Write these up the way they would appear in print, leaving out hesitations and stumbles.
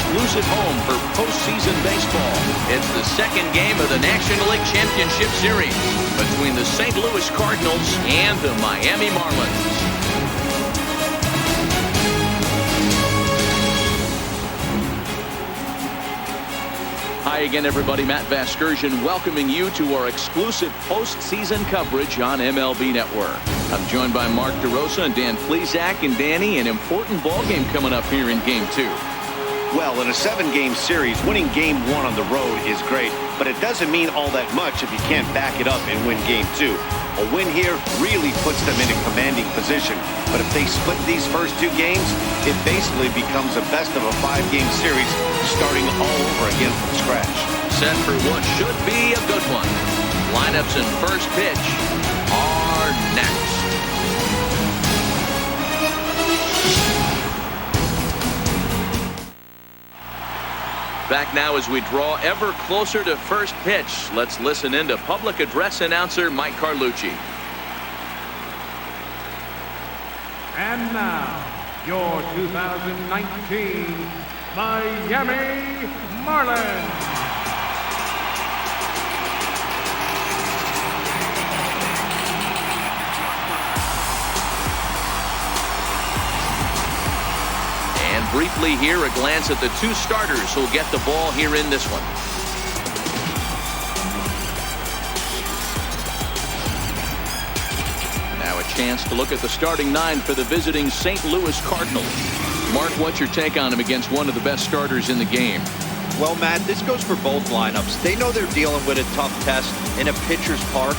exclusive home for postseason baseball. It's the second game of the National League Championship Series between the St. Louis Cardinals and the Miami Marlins. Hi again, everybody. Matt Vasgersian welcoming you to our exclusive postseason coverage on MLB Network. I'm joined by Mark DeRosa and Dan Plesac. And Danny, an important ball game coming up here in Game 2. Well, in a 7-game series, winning Game 1 on the road is great, but it doesn't mean all that much if you can't back it up and win Game 2. A win here really puts them in a commanding position, but if they split these first 2 games, it basically becomes a best of a 5-game series, starting all over again from scratch. Set for what should be a good one. Lineups and first pitch are next. Back now as we draw ever closer to first pitch. Let's listen in to public address announcer Mike Carlucci. And now, your 2019 Miami Marlins. Briefly here, a glance at the 2 starters who'll get the ball here in this one. Now a chance to look at the starting 9 for the visiting St. Louis Cardinals. Mark, what's your take on him against one of the best starters in the game? Well, Matt, this goes for both lineups. They know they're dealing with a tough test in a pitcher's park,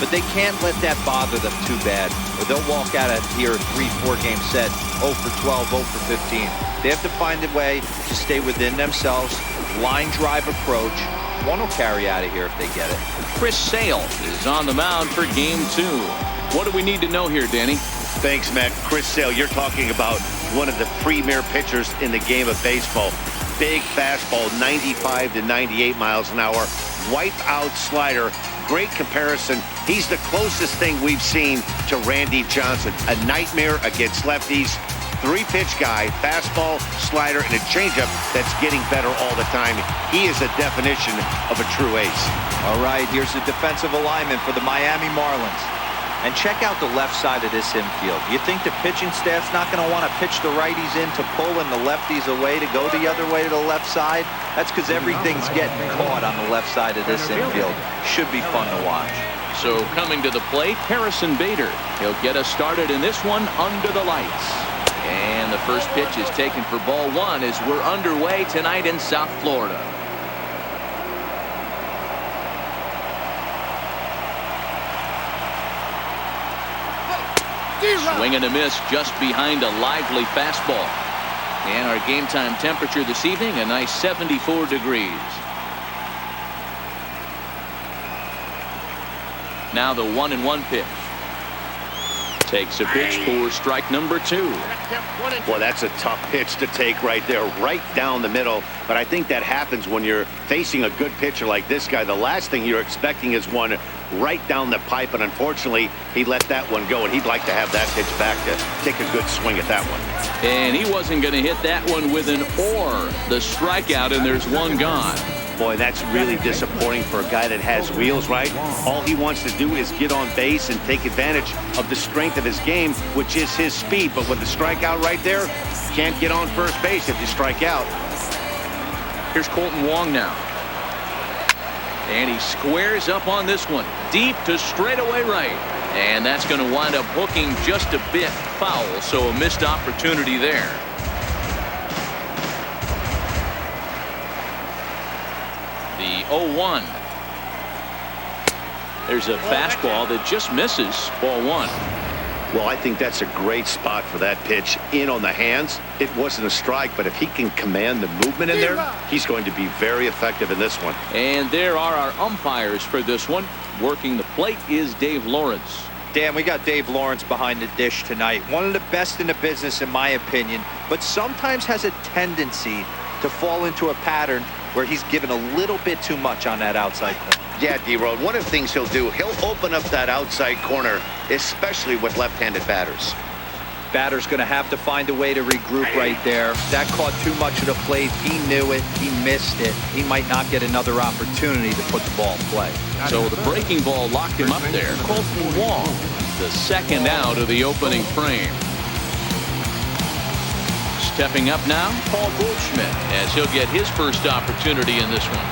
but they can't let that bother them too bad, or they'll walk out of here a 3-4 game set 0 for 12, 0 for 15. They have to find a way to stay within themselves. Line drive approach. One will carry out of here if they get it. Chris Sale is on the mound for Game 2. What do we need to know here, Danny? Thanks, Matt. Chris Sale, you're talking about one of the premier pitchers in the game of baseball. Big fastball, 95 to 98 miles an hour. Wipe out slider. Great comparison. He's the closest thing we've seen to Randy Johnson. A nightmare against lefties. 3-pitch guy, fastball, slider, and a changeup that's getting better all the time. He is a definition of a true ace. All right, here's the defensive alignment for the Miami Marlins. And check out the left side of this infield. You think the pitching staff's not going to want to pitch the righties in to pull and the lefties away to go the other way to the left side? That's because everything's getting caught on the left side of this infield. Should be fun to watch. So coming to the plate, Harrison Bader. He'll get us started in this one under the lights. And the first pitch is taken for ball 1 as we're underway tonight in South Florida. Swing and a miss just behind a lively fastball. And our game time temperature this evening, a nice 74 degrees. Now the 1-1 pitch. Takes a pitch for strike number 2. Well, that's a tough pitch to take right there, right down the middle. But I think that happens when you're facing a good pitcher like this guy. The last thing you're expecting is one right down the pipe, and unfortunately, he let that one go, and he'd like to have that pitch back to take a good swing at that one. And he wasn't going to hit that one with an or. The strikeout, and there's one gone. Boy, that's really disappointing for a guy that has wheels, right? All he wants to do is get on base and take advantage of the strength of his game, which is his speed. But with the strikeout right there, can't get on first base if you strike out. Here's Colton Wong now. And he squares up on this one. Deep to straightaway right. And that's going to wind up hooking just a bit foul, so a missed opportunity there. The 0-1. There's a fastball that just misses. Ball 1. Well, I think that's a great spot for that pitch. In on the hands. It wasn't a strike, but if he can command the movement in there, he's going to be very effective in this one. And there are our umpires for this one. Working the plate is Dave Lawrence. Dan, we got Dave Lawrence behind the dish tonight. One of the best in the business, in my opinion, but sometimes has a tendency to fall into a pattern where he's given a little bit too much on that outside corner. Yeah, D-Road, one of the things he'll do, he'll open up that outside corner, especially with left-handed batters. Batter's going to have to find a way to regroup right there. That caught too much of the plate. He knew it. He missed it. He might not get another opportunity to put the ball in play. So the breaking ball locked him up there. Colton Wong, the second out of the opening frame. Stepping up now, Paul Goldschmidt, as he'll get his first opportunity in this one.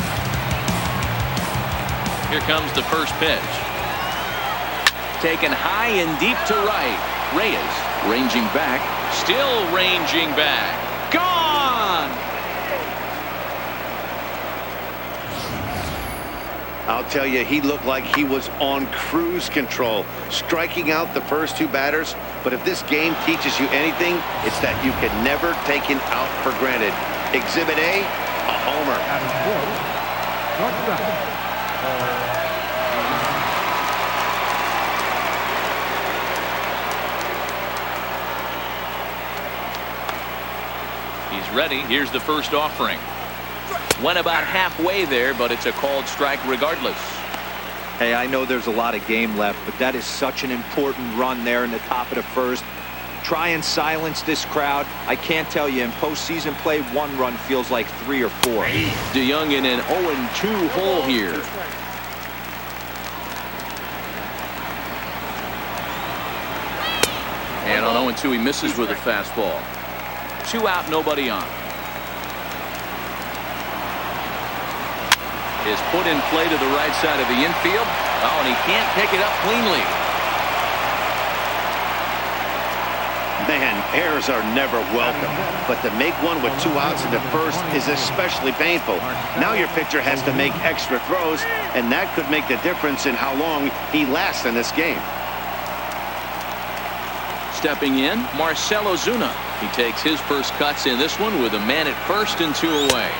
Here comes the first pitch. Taken high and deep to right. Reyes ranging back, still ranging back. Gone! I'll tell you, he looked like he was on cruise control, striking out the first two batters. But if this game teaches you anything, it's that you can never take an out for granted. Exhibit A, a homer. He's ready. Here's the first offering. Went about halfway there, but it's a called strike regardless. Hey, I know there's a lot of game left, but that is such an important run there in the top of the first. Try and silence this crowd. I can't tell you, in postseason play, one run feels like 3 or 4. DeYoung in an 0-2 hole here. And on 0-2, he misses with a fastball. 2 out, nobody on. Is put in play to the right side of the infield. Oh, and he can't pick it up cleanly. Man, errors are never welcome, but to make one with 2 outs in the first is especially painful. Now your pitcher has to make extra throws, and that could make the difference in how long he lasts in this game. Stepping in, Marcell Ozuna. He takes his first cuts in this one with a man at first and 2 away.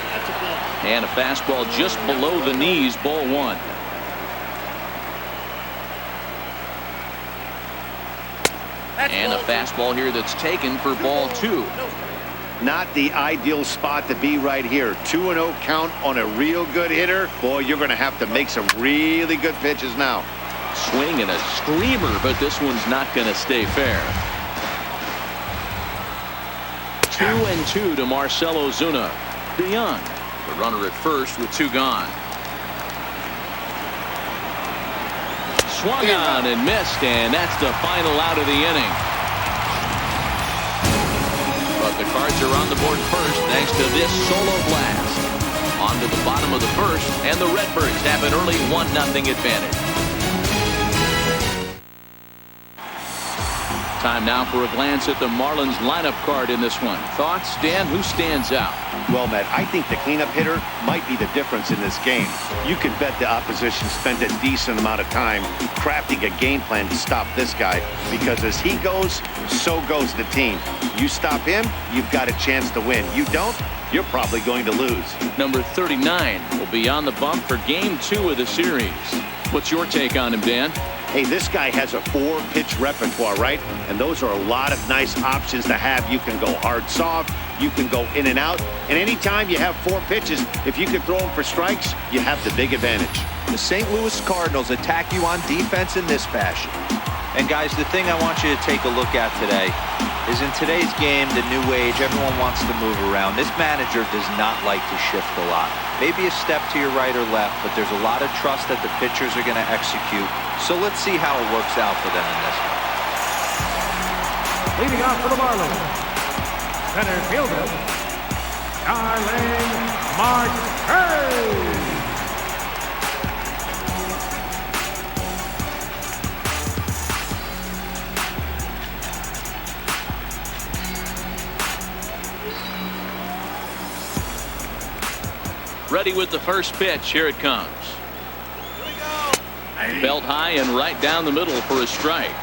And a fastball just below the knees, ball 1. And a fastball here that's taken for ball 2. Not the ideal spot to be right here. 2-0 count on a real good hitter. Boy, you're going to have to make some really good pitches now. Swing and a screamer, but this one's not going to stay fair. 2-2 to Marcell Ozuna. DeYoung, the runner at first with 2 gone. Swung on and missed, and that's the final out of the inning. But the Cards are on the board first thanks to this solo blast. On to the bottom of the first, and the Redbirds have an early 1-0 advantage. Time now for a glance at the Marlins lineup card in this one. Thoughts, Dan? Who stands out? Well, Matt, I think the cleanup hitter might be the difference in this game. You can bet the opposition spent a decent amount of time crafting a game plan to stop this guy, because as he goes, so goes the team. You stop him, you've got a chance to win. You don't, you're probably going to lose. Number 39 will be on the bump for game 2 of the series. What's your take on him, Dan? Hey, this guy has a 4-pitch repertoire, right? And those are a lot of nice options to have. You can go hard, soft. You can go in and out. And anytime you have 4 pitches, if you can throw them for strikes, you have the big advantage. The St. Louis Cardinals attack you on defense in this fashion. And guys, the thing I want you to take a look at today is in today's game, the new age, everyone wants to move around. This manager does not like to shift a lot. Maybe a step to your right or left, but there's a lot of trust that the pitchers are going to execute. So let's see how it works out for them in this one. Leading off for the Marlins, center fielder, Starling Marte. Ready with the first pitch. Here it comes. Belt high and right down the middle for a strike.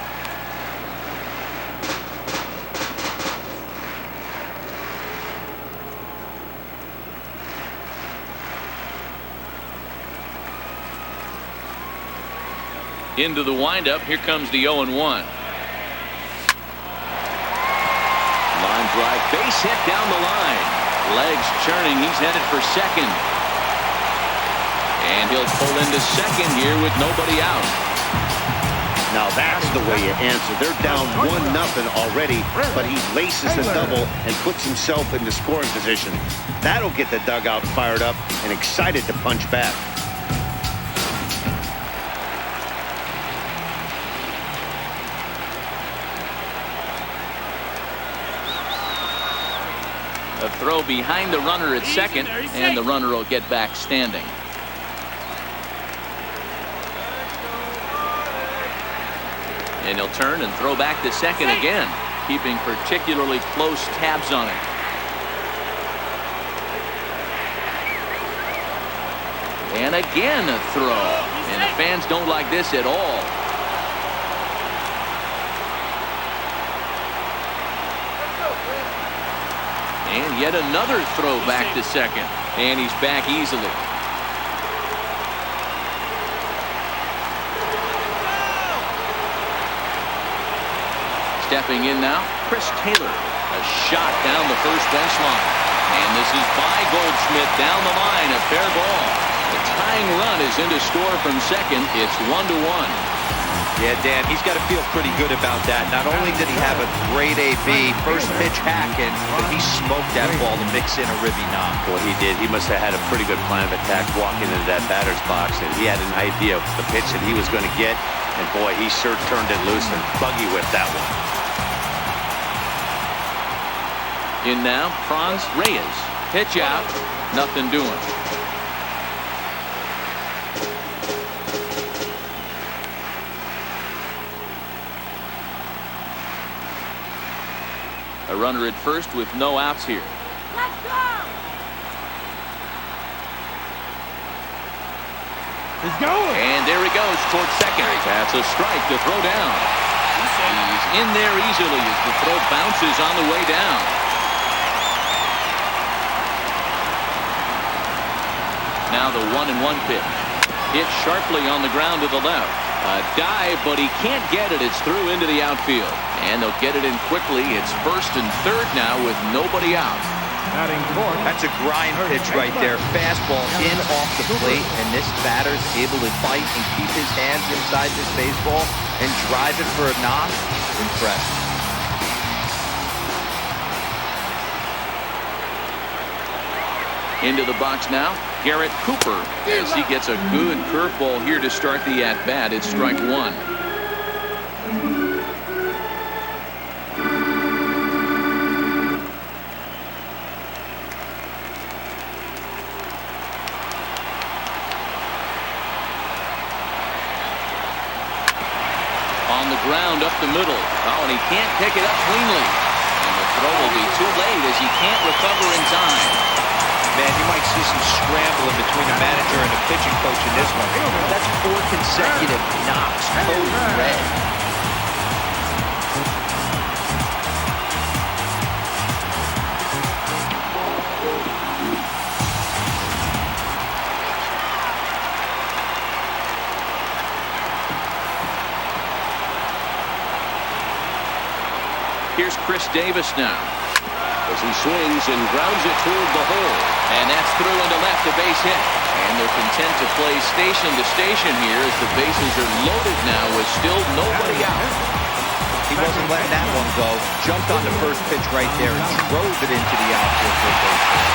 Into the windup. Here comes the 0-1. Line drive, base hit down the line. Legs churning. He's headed for second. And he'll pull into second here with nobody out. Now that's the way you answer. They're down 1-0 already, but he laces the double and puts himself into scoring position. That'll get the dugout fired up and excited to punch back. A throw behind the runner at second, and the runner will get back standing. And he'll turn and throw back to second again, keeping particularly close tabs on it. And again a throw. And the fans don't like this at all. And yet another throw back to second. And he's back easily. Stepping in now, Chris Taylor. A shot down the first baseline. And this is by Goldschmidt down the line. A fair ball. The tying run is in to score from second. It's 1-1. Yeah, Dan, he's got to feel pretty good about that. Not only did he have a great AB, first pitch hacking, but he smoked that ball to mix in a ribby knock. Boy, he did. He must have had a pretty good plan of attack walking into that batter's box, and he had an idea of the pitch that he was going to get. And boy, he sure turned it loose and buggy whipped that one. In now, Franz Reyes. Pitch out. Nothing doing. A runner at first with no outs here. Let's go! He's going! And there he goes towards second. That's a strike to throw down. He's in there easily as the throw bounces on the way down. Now the 1-1 pitch. Hit sharply on the ground to the left. A dive, but he can't get it. It's through into the outfield. And they'll get it in quickly. It's first and third now with nobody out. That's a grind pitch right there. Fastball in off the plate, and this batter's able to fight and keep his hands inside this baseball and drive it for a knock. Impressive. Into the box now, Garrett Cooper, as he gets a good curveball here to start the at-bat. It's strike one. On the ground up the middle. Oh, and he can't pick it up cleanly. And the throw will be too late as he can't recover in time. Man, you might see some scrambling between a manager and a pitching coach in this one. That's 4 consecutive knocks, code red. Here's Chris Davis now as he swings and grounds it toward the hole. And that's through into left, a base hit. And they're content to play station to station here as the bases are loaded now with still nobody out. He wasn't letting that one go. Jumped on the first pitch right there and drove it into the outfield for a base hit.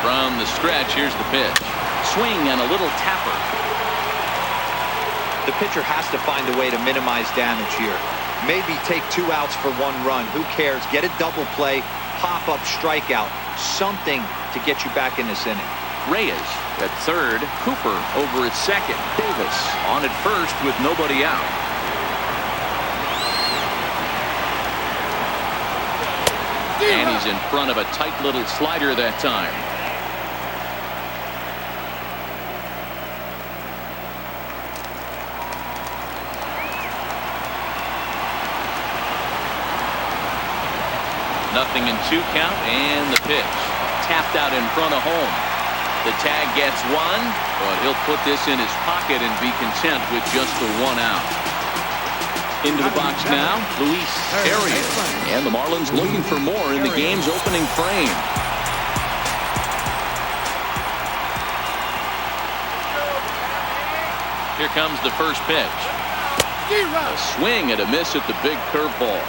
From the stretch, here's the pitch. Swing and a little tapper. The pitcher has to find a way to minimize damage here. Maybe take 2 outs for 1 run. Who cares? Get a double play, pop up, strikeout. Something to get you back in this inning. Reyes at third. Cooper over at second. Davis on at first with nobody out. And he's in front of a tight little slider that time. 0-2 count, and the pitch. Tapped out in front of home. The tag gets one, but he'll put this in his pocket and be content with just the 1 out. Into the box now, Luis Arias. And the Marlins looking for more in the game's opening frame. Here comes the first pitch. A swing and a miss at the big curveball.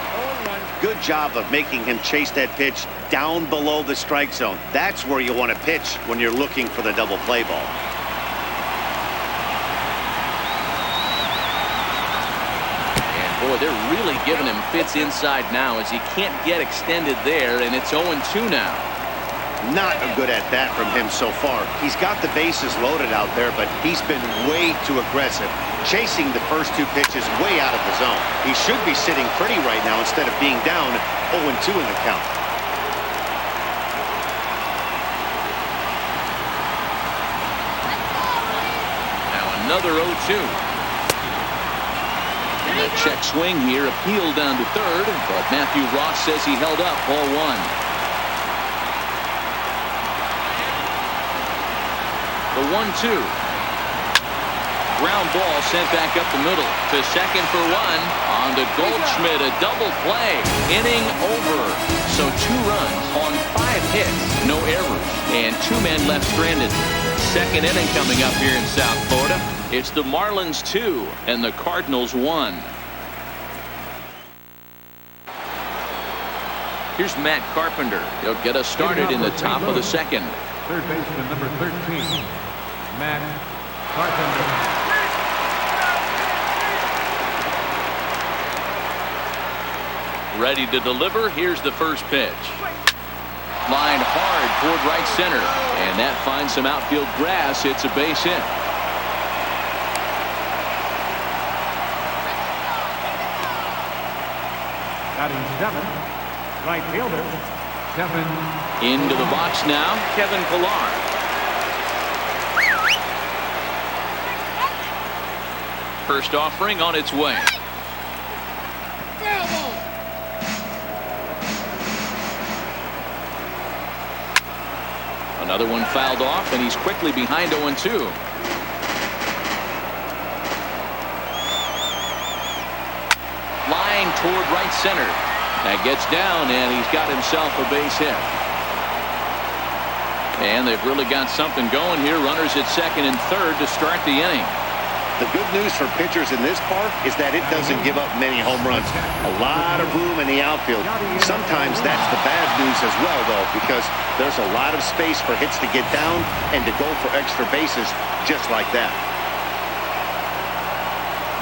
Good job of making him chase that pitch down below the strike zone. That's where you want to pitch when you're looking for the double play ball. And boy, they're really giving him fits inside now as he can't get extended there, and it's 0-2 now. Not good at that from him so far. He's got the bases loaded out there, but he's been way too aggressive, chasing the first 2 pitches way out of the zone. He should be sitting pretty right now instead of being down 0-2 in the count. Now another 0-2. And a check swing here, appealed down to third, but Matthew Ross says he held up ball 1. The 1-2. Ground ball sent back up the middle to second for 1. On to Goldschmidt, a double play. Inning over. So 2 runs on 5 hits, no errors, and 2 men left stranded. Second inning coming up here in South Florida. It's the Marlins 2 and the Cardinals 1. Here's Matt Carpenter. He'll get us started in the top of the second. Third baseman number 13, Matt Carpenter. Ready to deliver. Here's the first pitch. Line hard toward right center, and that finds some outfield grass. It's a base hit. Batting 7th, right fielder, Kevin. Into the box now, Kevin Pillar. First offering on its way. Another one fouled off, and he's quickly behind 0-2. Line toward right center. That gets down, and he's got himself a base hit. And they've really got something going here. Runners at second and third to start the inning. The good news for pitchers in this park is that it doesn't give up many home runs. A lot of room in the outfield. Sometimes that's the bad news as well, though, because there's a lot of space for hits to get down and to go for extra bases just like that.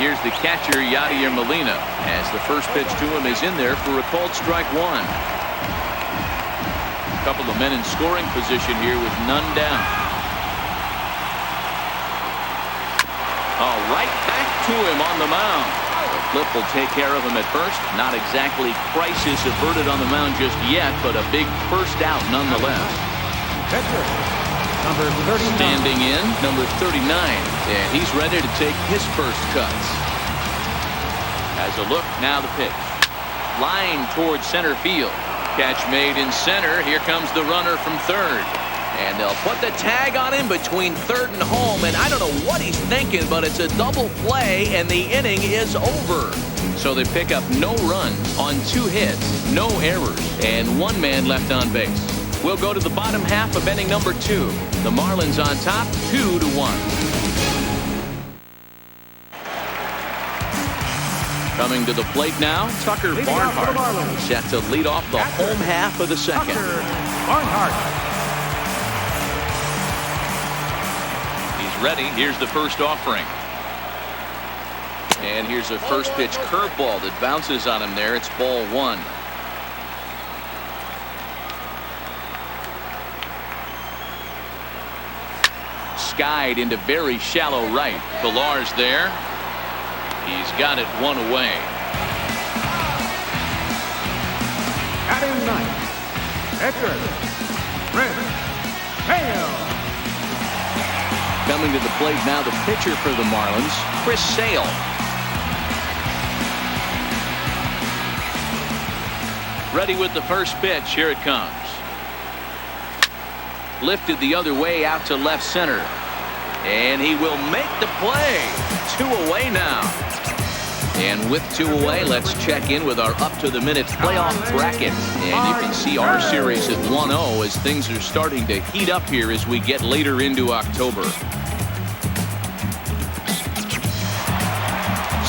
Here's the catcher, Yadier Molina, as the first pitch to him is in there for a called strike 1. A couple of men in scoring position here with none down. Right back to him on the mound. The flip will take care of him at first. Not exactly crisis averted on the mound just yet, but a big first out nonetheless. Pitcher, number 39. Standing in, number 39. And he's ready to take his first cuts. As a look, now the pitch. Line towards center field. Catch made in center. Here comes the runner from third. And they'll put the tag on him between third and home. And I don't know what he's thinking, but it's a double play, and the inning is over. So they pick up no runs on 2 hits, no errors, and 1 man left on base. We'll go to the bottom half of inning number 2. The Marlins on top, 2-1. Coming to the plate now, Tucker Barnhart. Set to lead off the home half of the second. Tucker Barnhart. Ready. Here's the first offering. And here's a first pitch curveball that bounces on him there. It's ball 1. Skied into very shallow right. Pillar's there. He's got it 1 away. Batting 9th, Edgar Hale. Coming to the plate now, the pitcher for the Marlins, Chris Sale. Ready with the first pitch. Here it comes. Lifted the other way out to left center. And he will make the play. 2 away now. And with 2 away, let's check in with our up-to-the-minute playoff bracket. And you can see our series at 1-0 as things are starting to heat up here as we get later into October.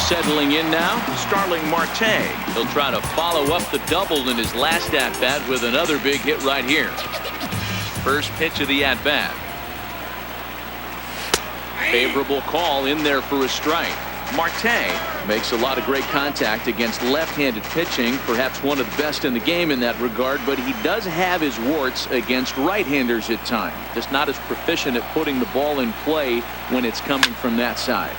Settling in now, Starling Marte. He'll try to follow up the double in his last at-bat with another big hit right here. First pitch of the at-bat. Favorable call in there for a strike. Marte makes a lot of great contact against left-handed pitching, perhaps one of the best in the game in that regard, but he does have his warts against right-handers at times. Just not as proficient at putting the ball in play when it's coming from that side.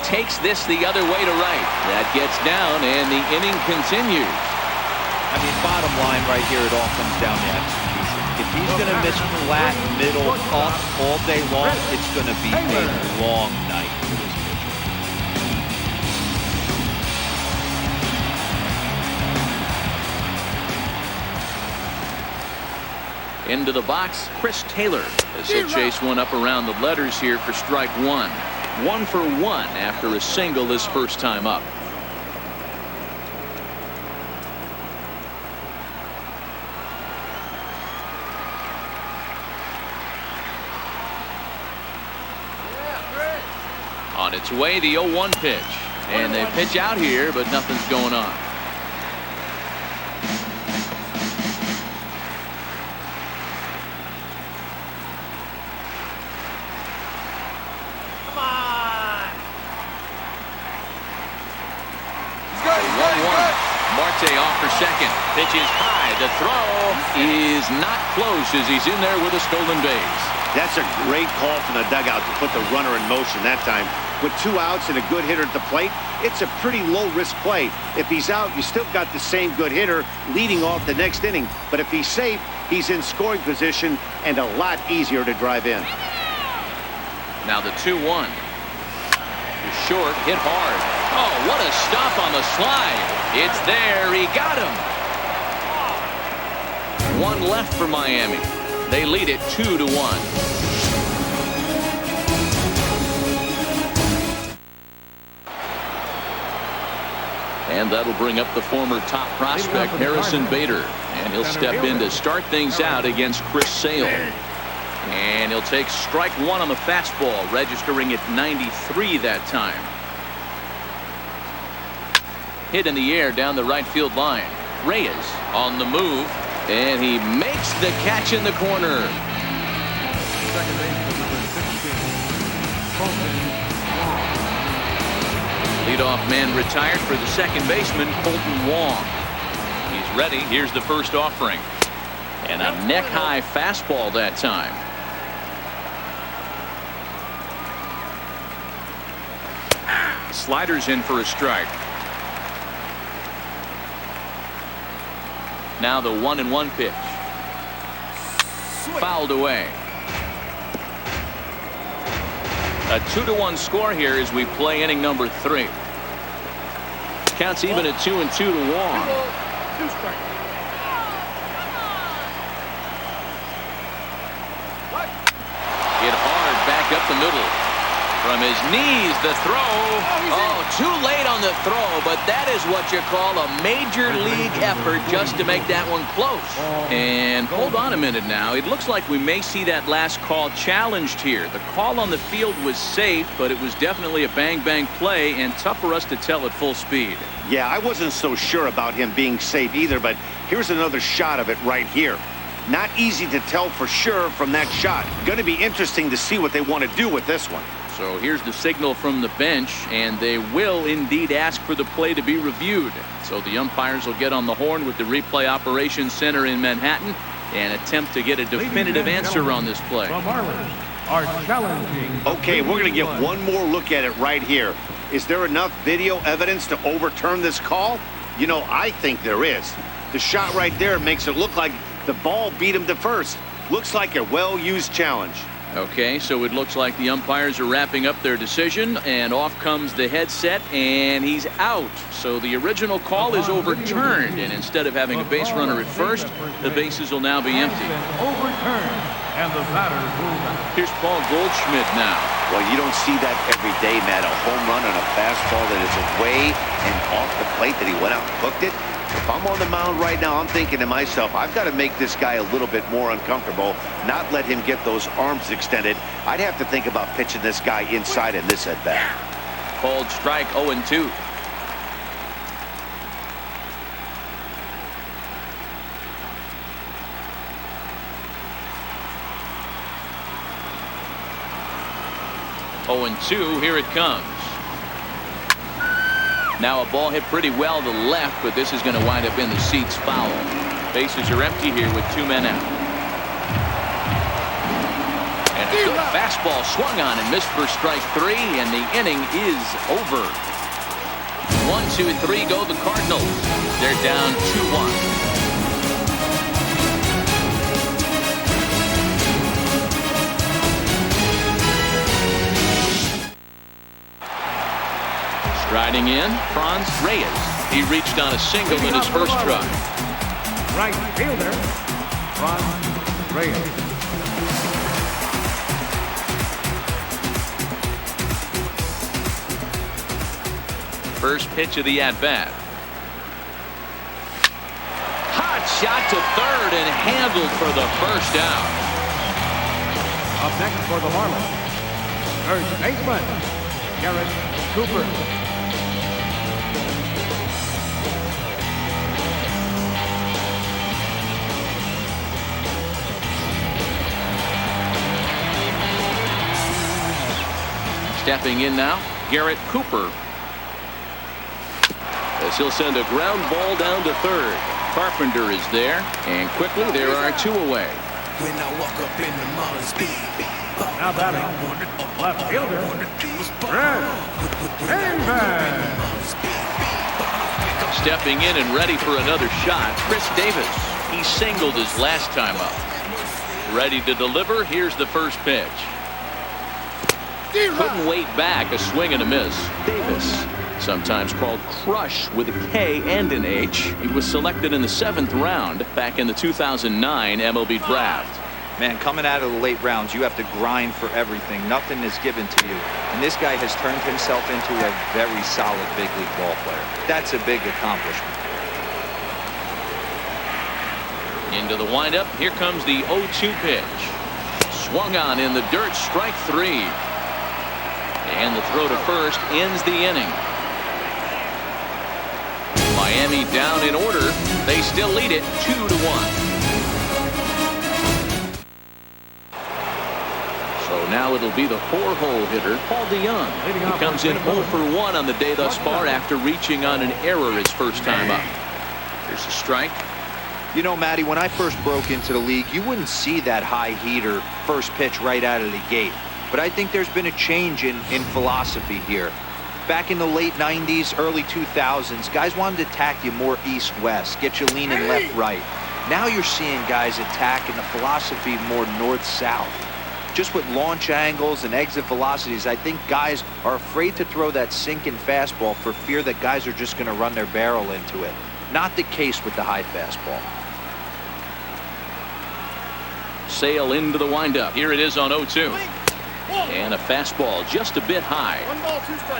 Takes this the other way to right. That gets down, and the inning continues. I mean, bottom line right here, it all comes down to execution. If he's going to miss flat, middle, up all day long, it's going to be a long night for this pitcher. Into the box, Chris Taylor, as he'll chase one up around the letters here for strike 1. 1 for 1 after a single his first time up. On its way, the 0-1 pitch. And they pitch out here, but nothing's going on. Marte off for second. Pitch is high. The throw is not close as he's in there with a stolen base. That's a great call from the dugout to put the runner in motion that time. With 2 outs and a good hitter at the plate, it's a pretty low-risk play. If he's out, you still got the same good hitter leading off the next inning. But if he's safe, he's in scoring position and a lot easier to drive in. Now the 2-1. Short, hit hard. Oh, what a stop on the slide. It's there. He got him. 1 left for Miami. They lead it 2-1. And that'll bring up the former top prospect, Harrison Bader. And he'll step in to start things out against Chris Sale. And he'll take strike 1 on the fastball, registering at 93 that time. Hit in the air down the right field line. Reyes on the move, and he makes the catch in the corner. Second baseman, number 16, Leadoff man retired for the second baseman, Colton Wong. He's ready. Here's the first offering. And a neck-high fastball that time. Sliders in for a strike. Now the 1-1 pitch. Fouled away. A 2-1 score here as we play inning number 3. Counts even at 2-2 to Wong. Hit hard back up the middle. From his knees, the throw. Oh, too late on the throw, but that is what you call a major league effort just to make that one close. And hold on a minute now. It looks like we may see that last call challenged here. The call on the field was safe, but it was definitely a bang-bang play and tough for us to tell at full speed. Yeah, I wasn't so sure about him being safe either, but here's another shot of it right here. Not easy to tell for sure from that shot. Going to be interesting to see what they want to do with this one. So here's the signal from the bench, and they will indeed ask for the play to be reviewed. So the umpires will get on the horn with the replay operations center in Manhattan and attempt to get a definitive answer on this play. The Marlins are challenging. Okay, we're going to get one more look at it right here. Is there enough video evidence to overturn this call? You know, I think there is. The shot right there makes it look like the ball beat him to first. Looks like a well-used challenge. Okay, so it looks like the umpires are wrapping up their decision, and off comes the headset, and he's out. So the original call is overturned, and instead of having a base runner at first, the bases will now be empty. Overturned, and the batter ruled out. Here's Paul Goldschmidt now. Well, you don't see that every day, Matt. A home run on a fastball that is away and off the plate that he went out and hooked it. If I'm on the mound right now, I'm thinking to myself, I've got to make this guy a little bit more uncomfortable, not let him get those arms extended. I'd have to think about pitching this guy inside in this at-bat. Called strike 0-2. Here it comes. Now a ball hit pretty well to the left, but this is going to wind up in the seats foul. Bases are empty here with 2 men out. And a good fastball swung on and missed for strike 3, and the inning is over. 1, 2, 3 go the Cardinals. They're down 2-1. Striding in, Franz Reyes. He reached on a single in his first try. Right fielder, Franz Reyes. First pitch of the at-bat. Hot shot to third and handled for the first out. Up next for the Marlins, third baseman, Garrett Cooper. Stepping in now, Garrett Cooper. As he'll send a ground ball down to third. Carpenter is there, and quickly there are 2 away. Now batting, left fielder, Brett Davis. Stepping in and ready for another shot, Chris Davis. He singled his last time up. Ready to deliver, here's the first pitch. Couldn't wait back, a swing and a miss. Davis, sometimes called Crush with a K and an H. He was selected in the 7th round back in the 2009 MLB draft. Man, coming out of the late rounds, you have to grind for everything. Nothing is given to you. And this guy has turned himself into a very solid big league ball player. That's a big accomplishment. Into the windup, here comes the 0-2 pitch. Swung on in the dirt, strike 3. And the throw to first ends the inning. Miami down in order. They still lead it 2-1. So now it'll be the 4-hole hitter, Paul DeYoung. He comes in 0 for 1 on the day thus far after reaching on an error his first time up. Here's a strike. You know, Matty, when I first broke into the league, you wouldn't see that high heater first pitch right out of the gate. But I think there's been a change in philosophy here. Back in the late 90s, early 2000s, guys wanted to attack you more east-west, get you leaning left-right. Now you're seeing guys attack in the philosophy more north-south. Just with launch angles and exit velocities, I think guys are afraid to throw that sinking fastball for fear that guys are just going to run their barrel into it. Not the case with the high fastball. Sale into the windup. Here it is on 0-2. And a fastball just a bit high.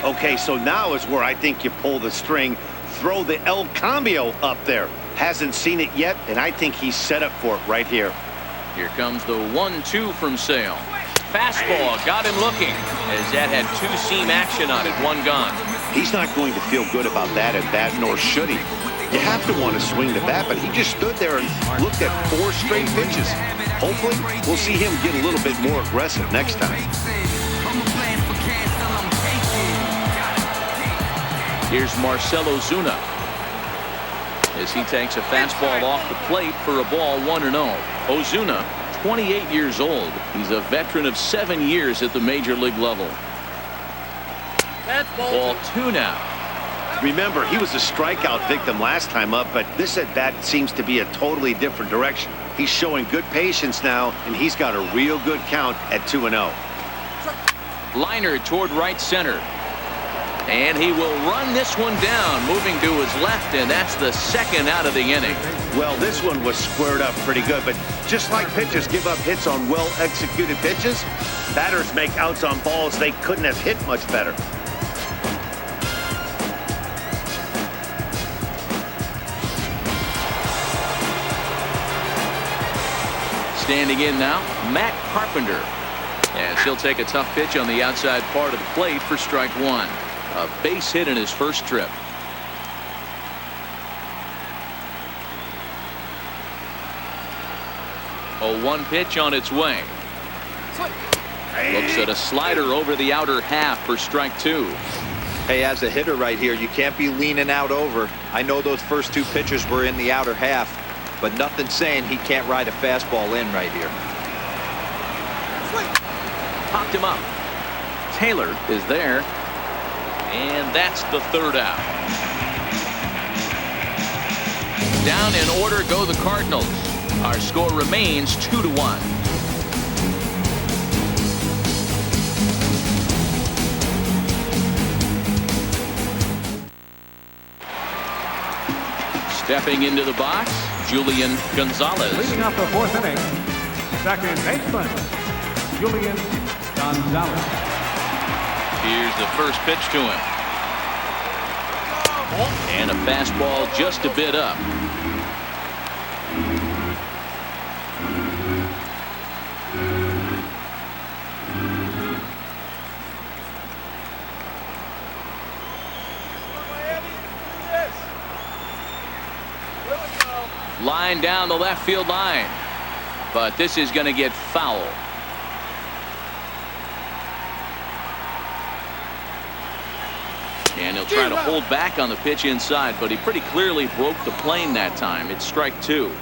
Okay, so now is where I think you pull the string. Throw the El Cambio up there. Hasn't seen it yet, and I think he's set up for it right here. Here comes the 1-2 from Sale. Fastball got him looking, as that had 2-seam action on it, 1 gone. He's not going to feel good about that at bat, nor should he. You have to want to swing the bat, but he just stood there and looked at 4 straight pitches. Hopefully, we'll see him get a little bit more aggressive next time. Here's Marcell Ozuna as he takes a fastball off the plate for a ball 1-0. Ozuna, 28 years old. He's a veteran of 7 years at the major league level. Ball 2 now. Remember, he was a strikeout victim last time up, but this at-bat seems to be a totally different direction. He's showing good patience now, and he's got a real good count at 2-0. Liner toward right center. And he will run this one down, moving to his left, and that's the second out of the inning. Well, this one was squared up pretty good, but just like pitchers give up hits on well-executed pitches, batters make outs on balls they couldn't have hit much better. Standing in now, Matt Carpenter. And he'll take a tough pitch on the outside part of the plate for strike one. A base hit in his first trip. A 1 pitch on its way. Looks at a slider over the outer half for strike two. Hey, as a hitter right here, you can't be leaning out over. I know those first 2 pitches were in the outer half, but nothing saying he can't ride a fastball in right here. Popped him up. Taylor is there. And that's the third out. Down in order go the Cardinals. Our score remains 2-1. Stepping into the box, Julian Gonzalez. Leading off the 4th inning, second baseman, Julian Gonzalez. Here's the first pitch to him. And a fastball just a bit up. Line down the left field line. But this is going to get foul. And he'll try to hold back on the pitch inside, but he pretty clearly broke the plane that time. It's strike two.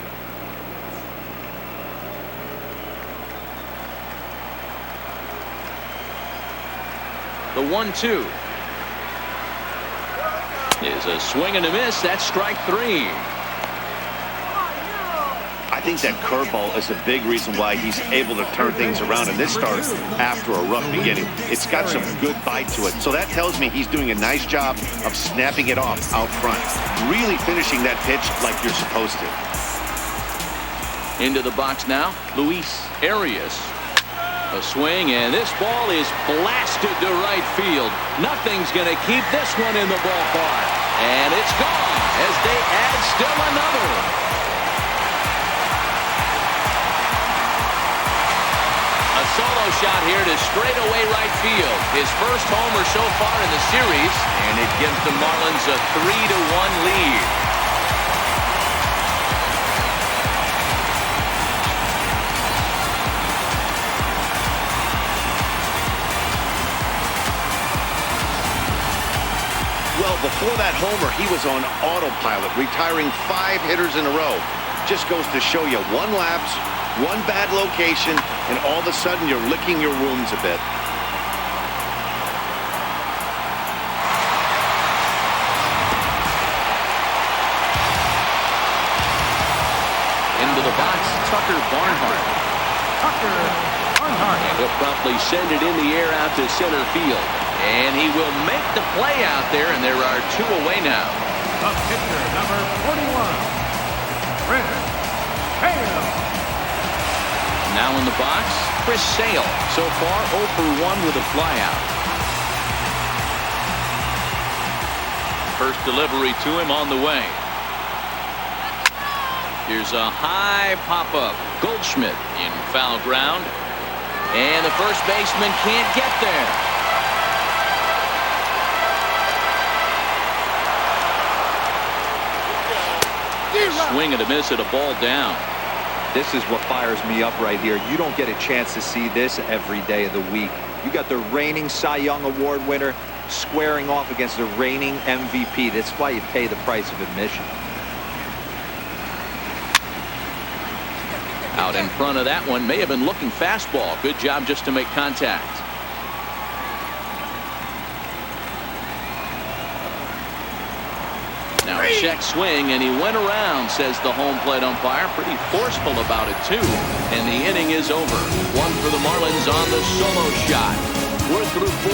The 1-2 is a swing and a miss. That's strike three. I think that curveball is a big reason why he's able to turn things around in this start after a rough beginning. It's got some good bite to it. So that tells me he's doing a nice job of snapping it off out front. Really finishing that pitch like you're supposed to. Into the box now, Luis Arias. A swing, and this ball is blasted to right field. Nothing's going to keep this one in the ballpark. And it's gone as they add still another. Solo shot here to straightaway right field. His first homer so far in the series, and it gives the Marlins a 3-1 lead. Well, before that homer, he was on autopilot, retiring 5 hitters in a row. Just goes to show you one lapse, one bad location, and all of a sudden you're licking your wounds a bit. Into the box, Tucker Barnhart. And he'll promptly send it in the air out to center field. And he will make the play out there, and there are 2 away now. The pitcher, number 41, Chris Sale. Now in the box, Chris Sale. So far, 0 for 1 with a flyout. First delivery to him on the way. Here's a high pop-up. Goldschmidt in foul ground. And the first baseman can't get there. Swing and a miss at a ball down. This is what fires me up right here. You don't get a chance to see this every day of the week. You got the reigning Cy Young Award winner squaring off against the reigning MVP. That's why you pay the price of admission. Out in front of that one, may have been looking fastball. Good job just to make contact. check swing, and he went around, says the home plate umpire. Pretty forceful about it, too. And the inning is over. One for the Marlins on the solo shot. We're through 4.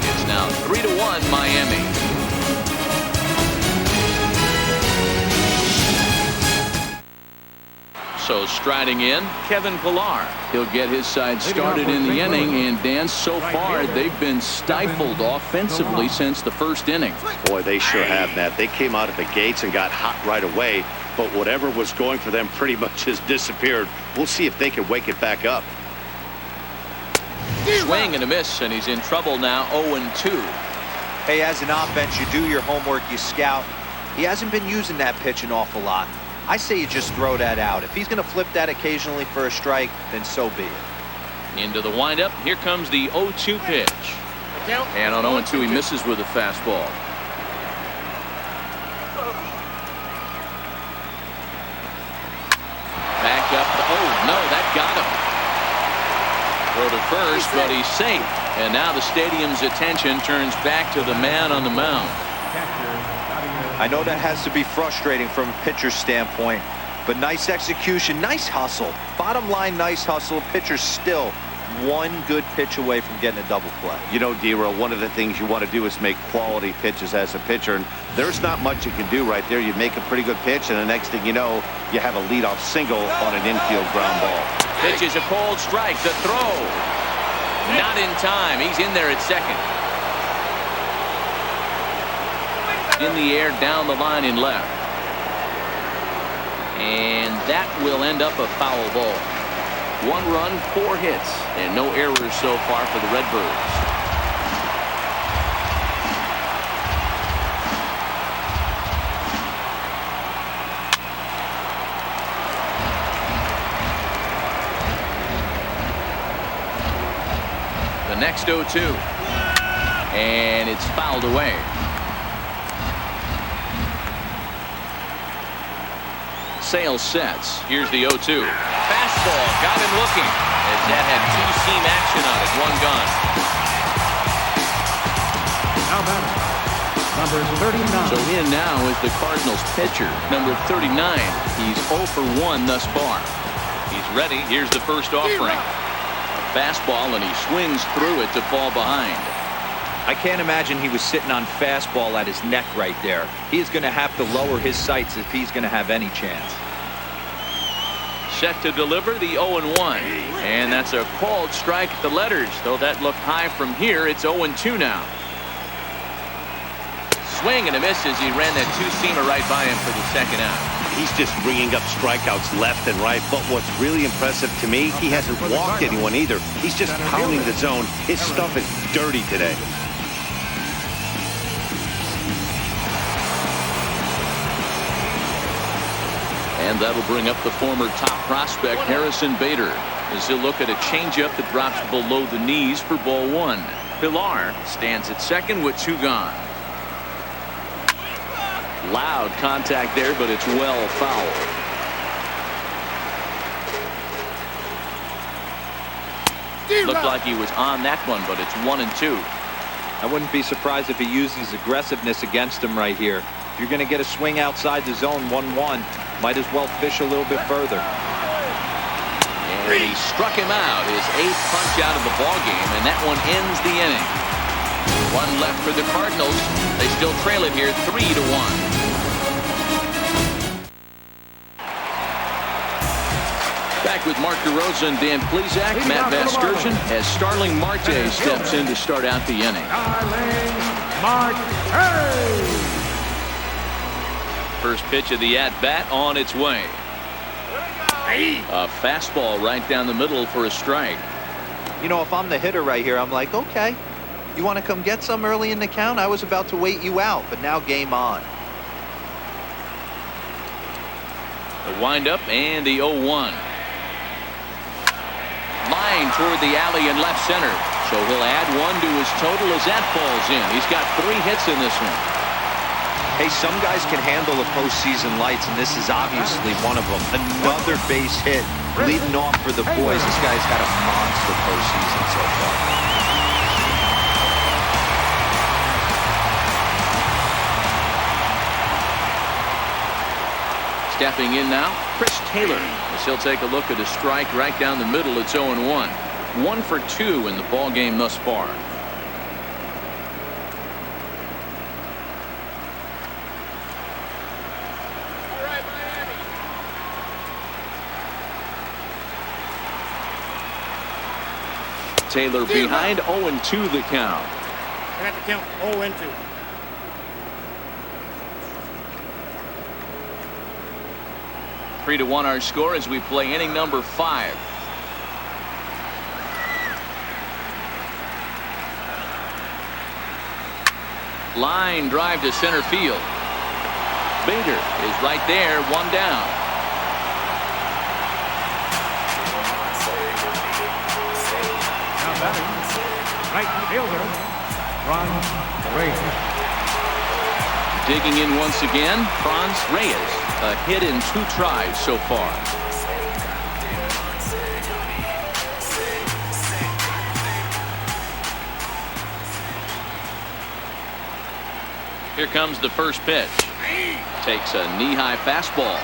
It's now 3-1 Miami. So striding in, Kevin Pillar. He'll get his side started in the inning, and Dan, so far they've been stifled offensively since the first inning. Boy, they sure have, Matt. They came out of the gates and got hot right away, but whatever was going for them pretty much has disappeared. We'll see if they can wake it back up. Swing and a miss, and he's in trouble now. 0-2. Hey, as an offense, you do your homework, you scout. He hasn't been using that pitch an awful lot. I say you just throw that out. If he's going to flip that occasionally for a strike, then so be it. Into the windup. Here comes the 0-2 pitch. And on 0-2, he misses with a fastball. Back up. Oh, no, that got him. Throw to first, but he's safe. And now the stadium's attention turns back to the man on the mound. I know that has to be frustrating from a pitcher's standpoint, but nice execution, nice hustle. Bottom line, nice hustle. Pitcher's still one good pitch away from getting a double play. You know, D-Roll, one of the things you want to do is make quality pitches as a pitcher, and there's not much you can do right there. You make a pretty good pitch, and the next thing you know, you have a leadoff single on an infield ground ball. Pitch is a cold strike. The throw. Not in time. He's in there at second. In the air, down the line in left. And that will end up a foul ball. 1 run, 4 hits, and no errors so far for the Redbirds. The next 0-2. And it's fouled away. Sale sets. Here's the 0-2. Fastball got him looking, as that had 2-seam action on it. 1 gone. Now batter, number 39. So in now is the Cardinals pitcher, number 39. He's 0 for 1 thus far. He's ready. Here's the first offering. A fastball, and he swings through it to fall behind. I can't imagine he was sitting on fastball at his neck right there. He is going to have to lower his sights if he's going to have any chance. Set to deliver the 0-1. And that's a called strike at the letters. Though that looked high from here, it's 0-2 now. Swing and a miss as he ran that 2-seamer right by him for the second out. He's just bringing up strikeouts left and right, but what's really impressive to me, he hasn't walked anyone either. He's just pounding the zone. His stuff is dirty today. And that'll bring up the former top prospect, Harrison Bader, as he'll look at a changeup that drops below the knees for ball 1. Pillar stands at second with 2 gone. Loud contact there, but it's well fouled. Looked like he was on that one, but it's 1-2. I wouldn't be surprised if he uses aggressiveness against him right here. If you're going to get a swing outside the zone 1-1, might as well fish a little bit further. And he struck him out, his 8th punch out of the ballgame, and that one ends the inning. 1 left for the Cardinals. They still trail it here 3-1. Back with Mark DeRosa and Dan Plesac. Matt Vasgersian as Starling Marte steps in to start out the inning. First pitch of the at-bat on its way. A fastball right down the middle for a strike. You know, if I'm the hitter right here, I'm like, okay, you want to come get some early in the count? I was about to wait you out, but now game on. The windup and the 0-1. Line toward the alley in left center. So he'll add 1 to his total as that falls in. He's got 3 hits in this one. Hey, some guys can handle the postseason lights, and this is obviously one of them. Another base hit leading off for the boys. This guy's got a monster postseason so far. Stepping in now, Chris Taylor, as he'll take a look at a strike right down the middle. It's 0-1. 1 for 2 in the ball game thus far. Taylor behind, 0-2 the count. I have to count 0-2. 3-1 our score as we play inning number 5. Line drive to center field. Bader is right there, 1 down. Now batting, right fielder, Ron Reyes. Digging in once again, Franz Reyes. A hit in 2 tries so far. Here comes the first pitch. Takes a knee-high fastball.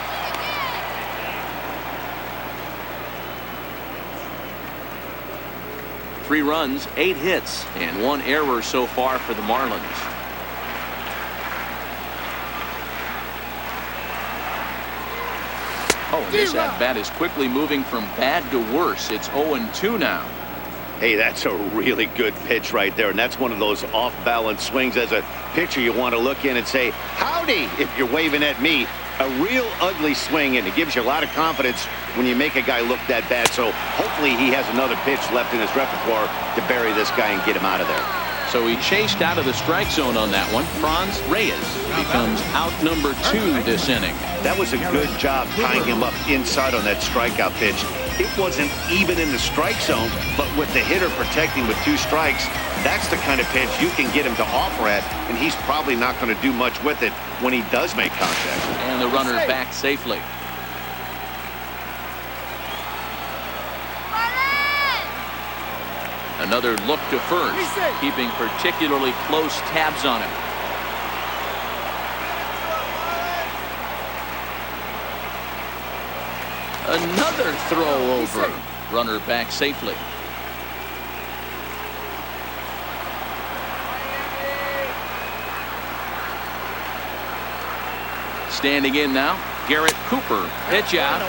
Three runs, 8 hits, and 1 error so far for the Marlins. Oh, and this at-bat is quickly moving from bad to worse. It's 0-2 now. Hey, that's a really good pitch right there, and that's one of those off-balance swings. As a pitcher, you want to look in and say, howdy, if you're waving at me. A real ugly swing, and it gives you a lot of confidence when you make a guy look that bad. So hopefully he has another pitch left in his repertoire to bury this guy and get him out of there. So he chased out of the strike zone on that one. Franz Reyes becomes out number 2 this inning. That was a good job tying him up inside on that strikeout pitch. It wasn't even in the strike zone, but with the hitter protecting with 2 strikes, that's the kind of pitch you can get him to offer at, and he's probably not going to do much with it when he does make contact. And the runner back safely. Another look to first, keeping particularly close tabs on him. Another throw over. Runner back safely. Standing in now, Garrett Cooper. Pitch out.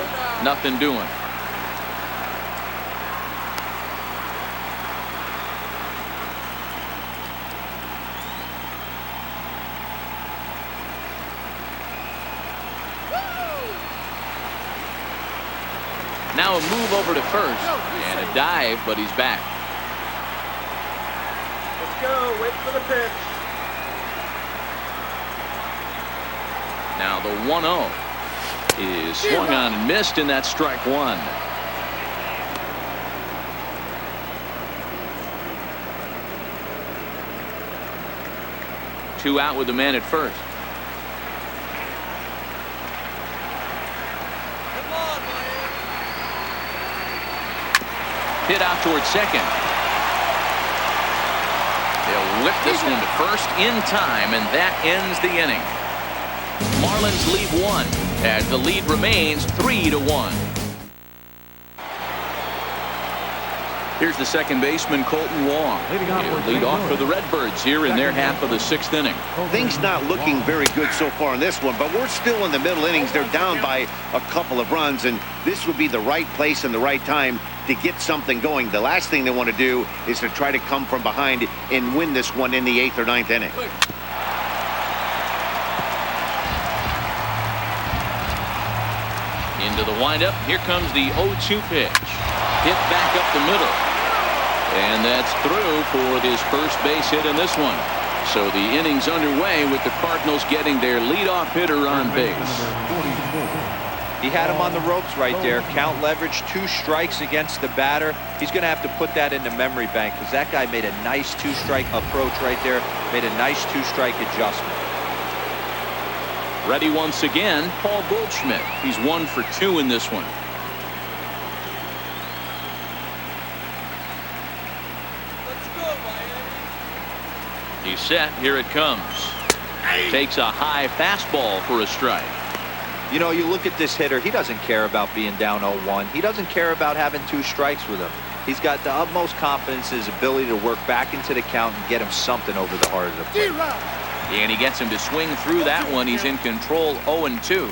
Nothing doing. Now a move over to first and a dive, but he's back. Let's go. Wait for the pitch. Now the 1-0 is swung on and missed, and that's strike 1. Two out with the man at first. Hit out towards second. They'll whip this one to first in time, and that ends the inning. Marlins lead 1 as the lead remains 3-1. Here's the second baseman, Colton Wong. He'll lead off for the Redbirds here in their half of the 6th inning. Things not looking very good so far in this one, but we're still in the middle innings. They're down by a couple of runs, and this would be the right place and the right time to get something going. The last thing they want to do is to try to come from behind and win this one in the 8th or 9th inning. Into the windup. Here comes the 0-2 pitch. Hit back up the middle. And that's through for his first base hit in this one. So the inning's underway with the Cardinals getting their leadoff hitter on base. He had him on the ropes right there. Count leverage, 2 strikes against the batter. He's going to have to put that into memory bank because that guy made a nice 2-strike approach right there. Made a nice 2-strike adjustment. Ready once again, Paul Goldschmidt. He's 1 for 2 in this one. He's set. Here it comes. Takes a high fastball for a strike. You know, you look at this hitter, he doesn't care about being down 0-1. He doesn't care about having 2 strikes with him. He's got the utmost confidence in his ability to work back into the count and get him something over the heart of the plate. And he gets him to swing through that one. He's in control, 0-2.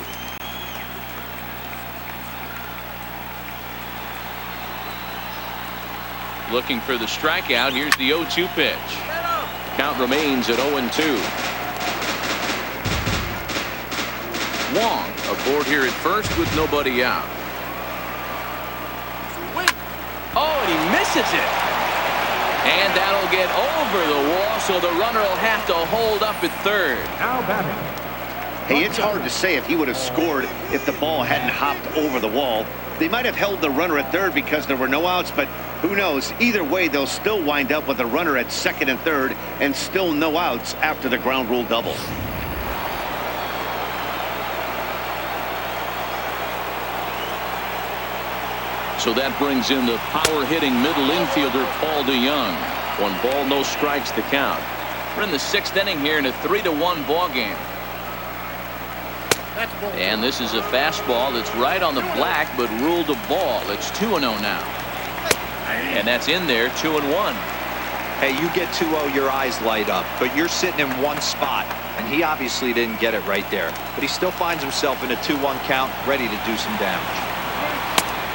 Looking for the strikeout. Here's the 0-2 pitch. Count remains at 0-2. Wong aboard here at first with nobody out. Oh, and he misses it. And that'll get over the wall, so the runner will have to hold up at third. Now batting. Hey, it's hard to say if he would have scored if the ball hadn't hopped over the wall. They might have held the runner at third because there were no outs, but who knows? Either way, they'll still wind up with a runner at second and third and still no outs after the ground rule double. So that brings in the power-hitting middle infielder, Paul DeYoung. 1 ball, no strikes to count. We're in the 6th inning here in a 3-1 ball game. And this is a fastball that's right on the black, but ruled a ball. It's 2-0 now. And that's in there, 2-1. Hey, you get 2-0, your eyes light up, but you're sitting in one spot, and he obviously didn't get it right there. But he still finds himself in a 2-1 count, ready to do some damage.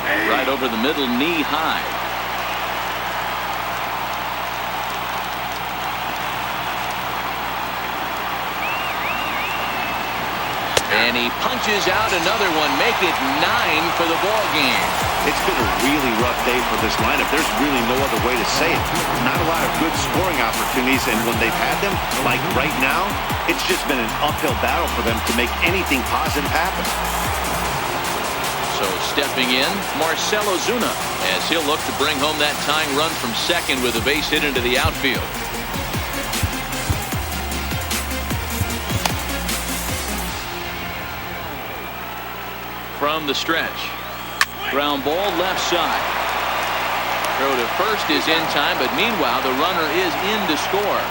Right over the middle, knee high. And he punches out another one, make it 9 for the ball game. It's been a really rough day for this lineup. There's really no other way to say it. Not a lot of good scoring opportunities, and when they've had them, like right now, it's just been an uphill battle for them to make anything positive happen. So stepping in, Marcell Ozuna, as he'll look to bring home that tying run from second with a base hit into the outfield. From the stretch, ground ball left side. Throw to first is in time, but meanwhile the runner is in to score.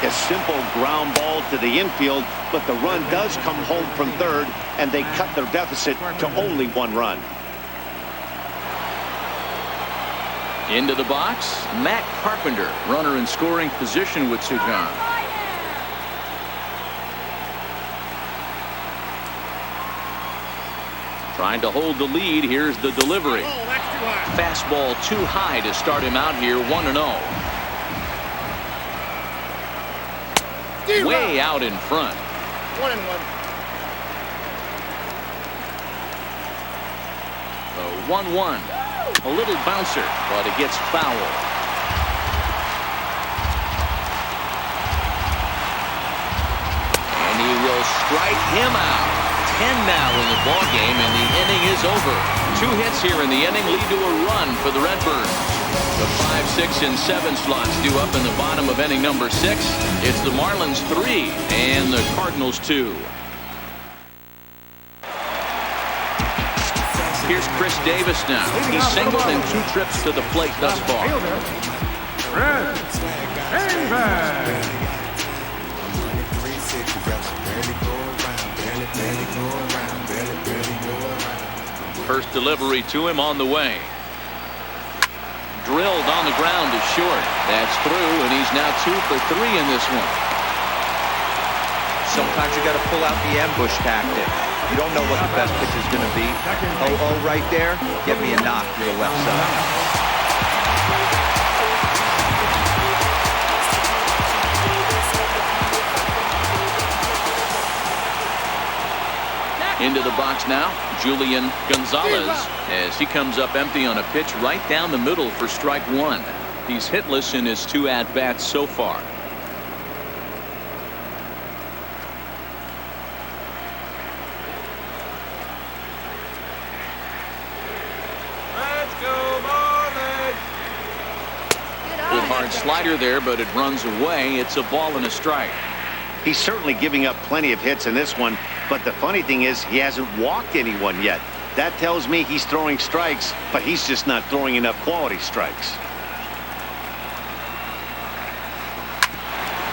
A simple ground ball to the infield, but the run does come home from third, and they cut their deficit to only 1 run. Into the box, Matt Carpenter, runner in scoring position with 2 gone. Trying to hold the lead. Here's the delivery. Fastball too high to start him out here, 1-0. Way out in front. 1-1. A 1-1. A little bouncer, but it gets foul. And he will strike him out. 10 now in the ball game, and the inning is over. 2 hits here in the inning lead to a run for the Redbirds. The 5, 6, and 7 slots due up in the bottom of inning number 6. It's the Marlins 3 and the Cardinals 2. Here's Chris Davis now. He's singled in 2 trips to the plate thus far. Red Davis. First delivery to him on the way. Drilled on the ground to short. That's through, and he's now 2 for 3 in this one. Sometimes you got to pull out the ambush tactic. You don't know what the best pitch is going to be. 0-0 right there. Get me a knock to the left side. Into the box now, Julian Gonzalez, as he comes up empty on a pitch right down the middle for strike 1. He's hitless in his 2 at-bats so far. Let's go, Marlins! Good hard slider there, but it runs away. It's a ball and a strike. He's certainly giving up plenty of hits in this one, but the funny thing is he hasn't walked anyone yet. That tells me he's throwing strikes, but he's just not throwing enough quality strikes.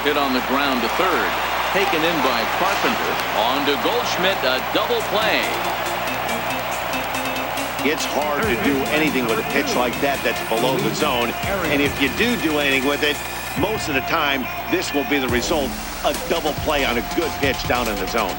Hit on the ground to third. taken in by Carpenter. On to Goldschmidt, a double play. It's hard to do anything with a pitch like that that's below the zone. And if you do anything with it, most of the time, this will be the result, a double play on a good pitch down in the zone.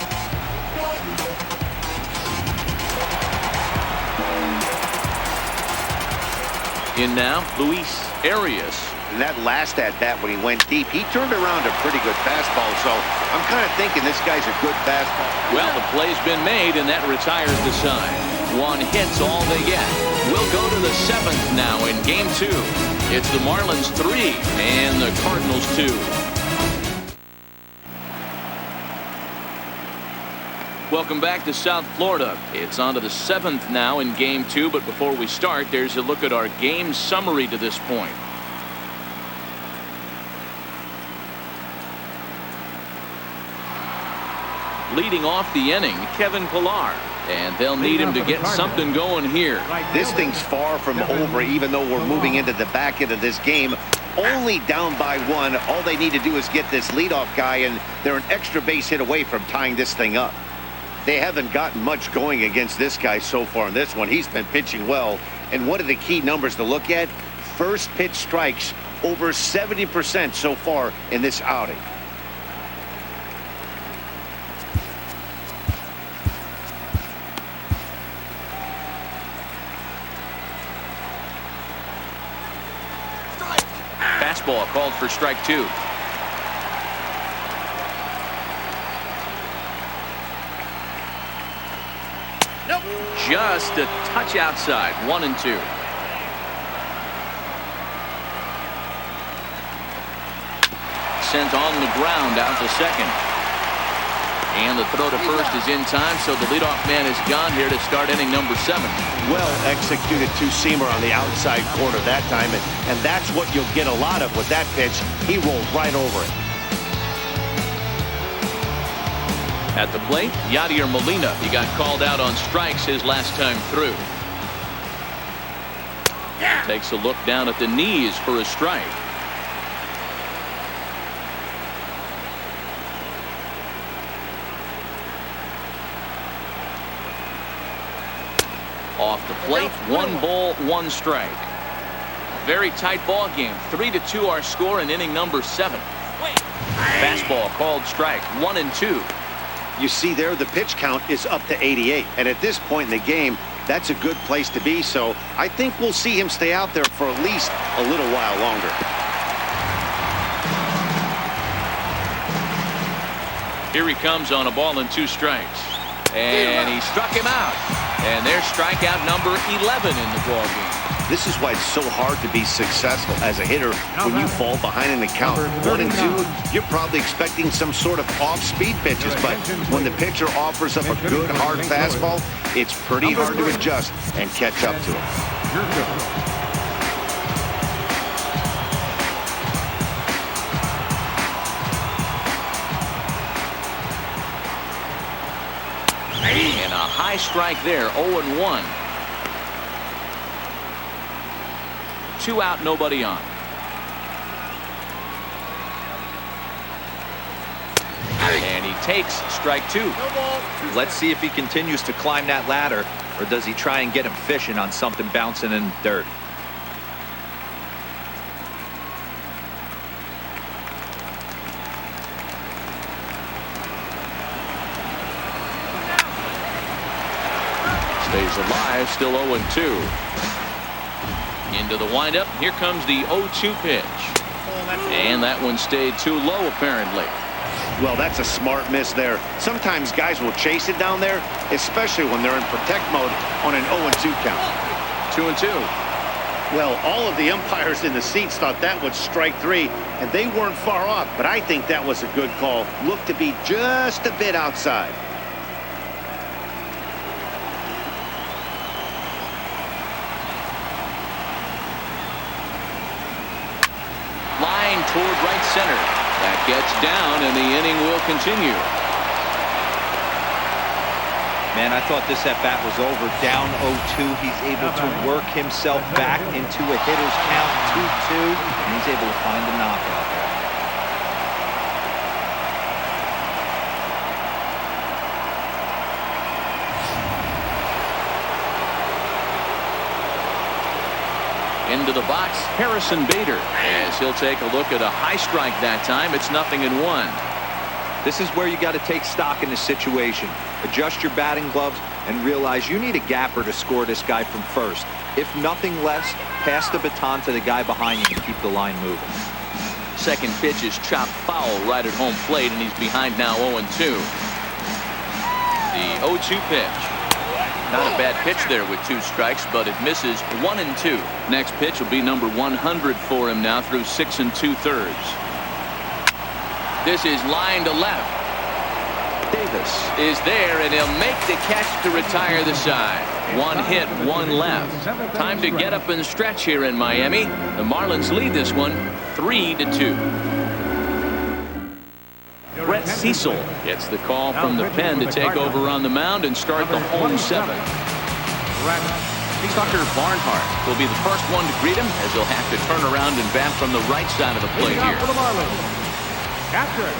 In now, Luis Arias. And that last at-bat when he went deep, he turned around a pretty good fastball. So I'm kind of thinking this guy's a good fastball. Well, the play's been made, and that retires the side. One hit's all they get. We'll go to the 7th now in Game 2. It's the Marlins 3 and the Cardinals 2. Welcome back to South Florida. It's on to the 7th now in Game 2, but before we start, there's a look at our game summary to this point. Leading off the inning, Kevin Pillar. And they'll need him to get something going here. This thing's far from over, even though we're moving into the back end of this game. Only down by 1. All they need to do is get this leadoff guy, and they're an extra base hit away from tying this thing up. They haven't gotten much going against this guy so far in this one. He's been pitching well. And one of the key numbers to look at, first pitch strikes, over 70% so far in this outing. Fastball called for strike 2. Nope. Just a touch outside. 1-2. Sent on the ground out to second. And the throw to first is in time, so the leadoff man is gone here to start inning number 7. Well executed two-seamer on the outside corner that time, and that's what you'll get a lot of with that pitch. He rolled right over it. At the plate, Yadier Molina. He got called out on strikes his last time through. Takes a look down at the knees for a strike. Off the plate, 1 ball, 1 strike. Very tight ball game. 3-2 our score in inning number 7. Fastball called strike. 1-2. You see there, the pitch count is up to 88. And at this point in the game, that's a good place to be. So I think we'll see him stay out there for at least a little while longer. Here he comes on a ball and 2 strikes. And he struck him out. And there's strikeout number 11 in the ball game. This is why it's so hard to be successful as a hitter when you fall behind in the count. 1-2, you're probably expecting some sort of off-speed pitches, but when the pitcher offers up a good hard fastball, it's pretty hard to adjust and catch up to it. And a high strike there, 0-1. 2 out, nobody on. And he takes strike 2. Let's see if he continues to climb that ladder, or does he try and get him fishing on something bouncing in the dirt. Stays alive, still 0-2. Into the windup. Here comes the 0-2 pitch. And that one stayed too low, apparently. Well, that's a smart miss there. Sometimes guys will chase it down there, especially when they're in protect mode on an 0-2 count. 2-2. Well, all of the umpires in the seats thought that was strike 3, and they weren't far off, but I think that was a good call. Looked to be just a bit outside. Line toward right center. That gets down, and the inning will continue. Man, I thought this at-bat was over. Down 0-2. He's able to work himself back into a hitter's count, 2-2, and he's able to find the knockout there. Into the box, Harrison Bader, as he'll take a look at a high strike that time. It's 0-1. This is where you got to take stock in the situation. Adjust your batting gloves and realize you need a gapper to score this guy from first. If nothing less, pass the baton to the guy behind you and keep the line moving. Second pitch is chopped foul right at home plate, and he's behind now 0-2. The 0-2 pitch. Not a bad pitch there with 2 strikes, but it misses 1-2. Next pitch will be number 100 for him now through 6 2/3. This is line to left. Davis is there, and he'll make the catch to retire the side. 1 hit, 1 left. Time to get up and stretch here in Miami. The Marlins lead this one 3-2. Brett Cecil gets the call from the pen to take over on the mound and start the home 7. Tucker Barnhart will be the first one to greet him, as he'll have to turn around and bat from the right side of the plate here. Catcher,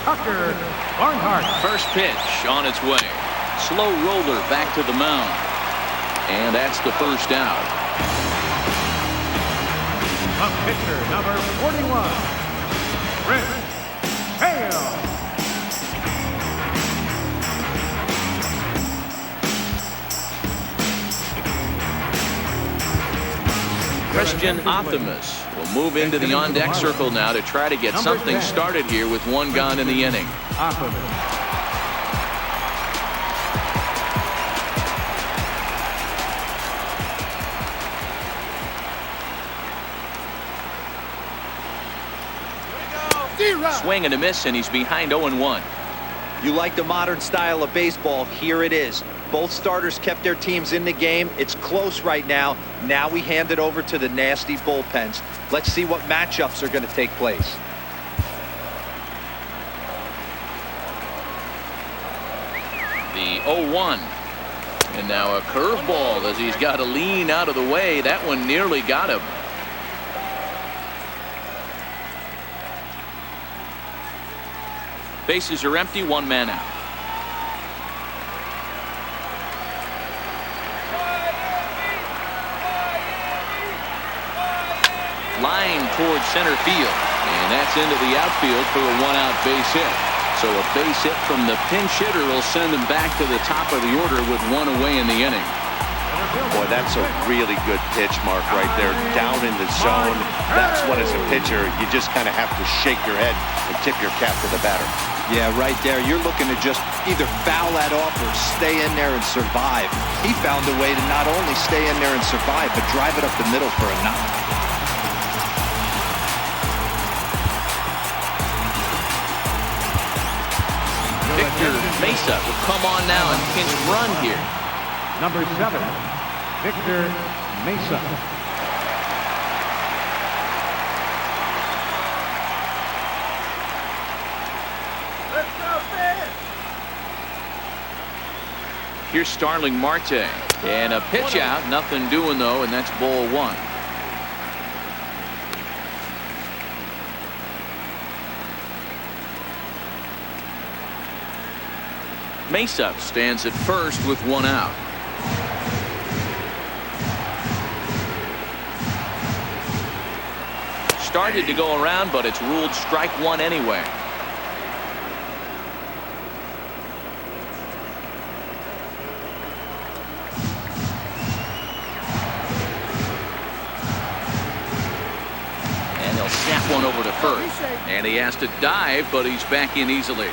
Tucker Barnhart. First pitch on its way. Slow roller back to the mound. And that's the first out. The pitcher, number 41, Chris Hale. Christian Optimus will move into the on-deck circle now to try to get something started here with 1 gone in the inning. Swing and a miss, and he's behind 0-1. You like the modern style of baseball? Here it is. Both starters kept their teams in the game. It's close right now. Now we hand it over to the nasty bullpens. Let's see what matchups are going to take place. The 0-1. And now a curveball as he's got to lean out of the way. That one nearly got him. Bases are empty, 1 man out. Line towards center field, and that's into the outfield for a 1-out base hit. So a base hit from the pinch hitter will send him back to the top of the order with 1 away in the inning. Boy, that's a really good pitch, Mark, right there. Down in the zone. That's what, as a pitcher, you just kind of have to shake your head and tip your cap to the batter. Yeah, right there. You're looking to just either foul that off or stay in there and survive. He found a way to not only stay in there and survive, but drive it up the middle for a knock. Victor Mesa will come on now and pinch run here. Number 7, Victor Mesa. Here's Starling Marte. And a pitch out. Nothing doing, though, and that's ball 1. Mesa stands at first with 1 out. Started to go around, but it's ruled strike 1 anyway. And they'll snap one over to first. And he has to dive, but he's back in easily.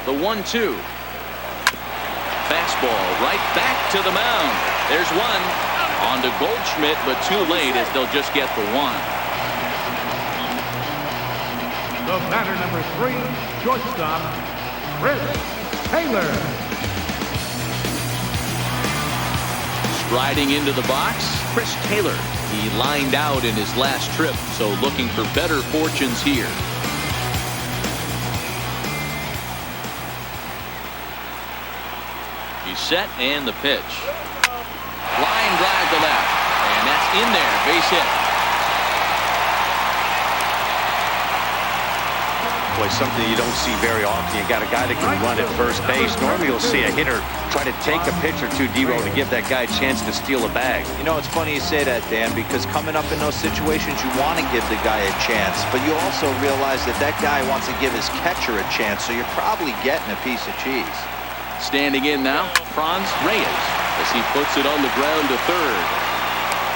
The 1-2. Fastball right back to the mound. There's 1. On to Goldschmidt, but too late as they'll just get the 1. The batter, number 3, shortstop, Chris Taylor. Striding into the box, Chris Taylor. He lined out in his last trip, so looking for better fortunes here. He's set and the pitch. Line drive to left. And that's in there. Base hit. Boy, something you don't see very often. You got a guy that can run at first base. Normally you'll see a hitter try to take a pitch or two, D-Row, to give that guy a chance to steal a bag. You know, it's funny you say that, Dan, because coming up in those situations, you want to give the guy a chance, but you also realize that that guy wants to give his catcher a chance, so you're probably getting a piece of cheese. Standing in now, Franz Reyes, as he puts it on the ground to third.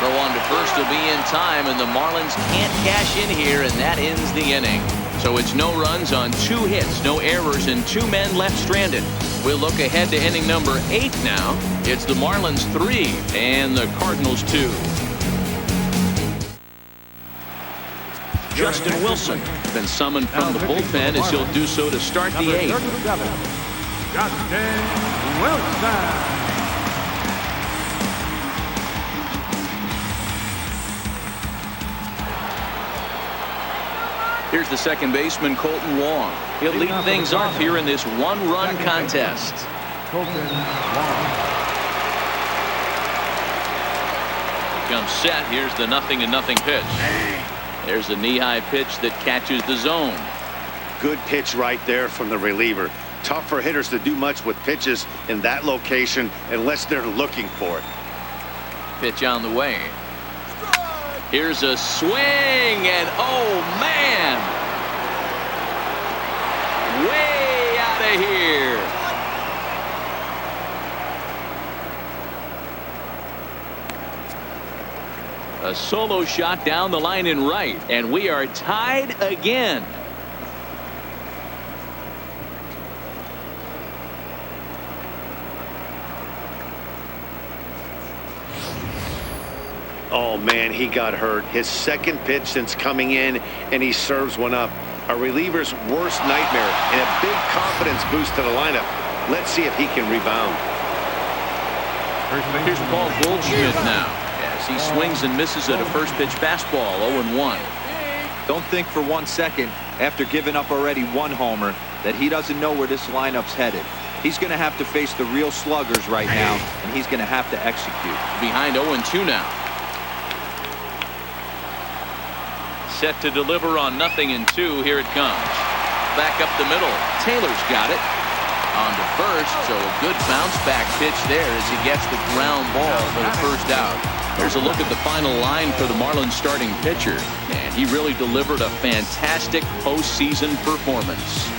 Throw on to first will be in time, and the Marlins can't cash in here, and that ends the inning. So it's no runs on 2 hits, no errors, and 2 men left stranded. We'll look ahead to inning number 8 now. It's the Marlins 3 and the Cardinals 2. Justin Wilson been summoned from the bullpen as he'll do so to start the 8th. Justin Wilson. Here's the second baseman, Colton Wong. He'll lead things off here in this 1-run contest. Colton Wong. Comes set. Here's the 0-0 pitch. There's a knee-high pitch that catches the zone. Good pitch right there from the reliever. Tough for hitters to do much with pitches in that location unless they're looking for it. Pitch on the way. Here's a swing, and oh man, way out of here. A solo shot down the line in right, and we are tied again. Oh man, he got hurt. His second pitch since coming in, and he serves one up. A reliever's worst nightmare, and a big confidence boost to the lineup. Let's see if he can rebound. Here's Paul Goldschmidt now, as he swings and misses at a first pitch fastball. 0-1. Don't think for 1 second, after giving up already 1 homer, that he doesn't know where this lineup's headed. He's going to have to face the real sluggers right now, and he's going to have to execute. Behind 0-2 now. Set to deliver on 0-2. Here it comes. Back up the middle. Taylor's got it. On to first, so a good bounce back pitch there as he gets the ground ball for the first out. There's a look at the final line for the Marlins starting pitcher, and he really delivered a fantastic postseason performance.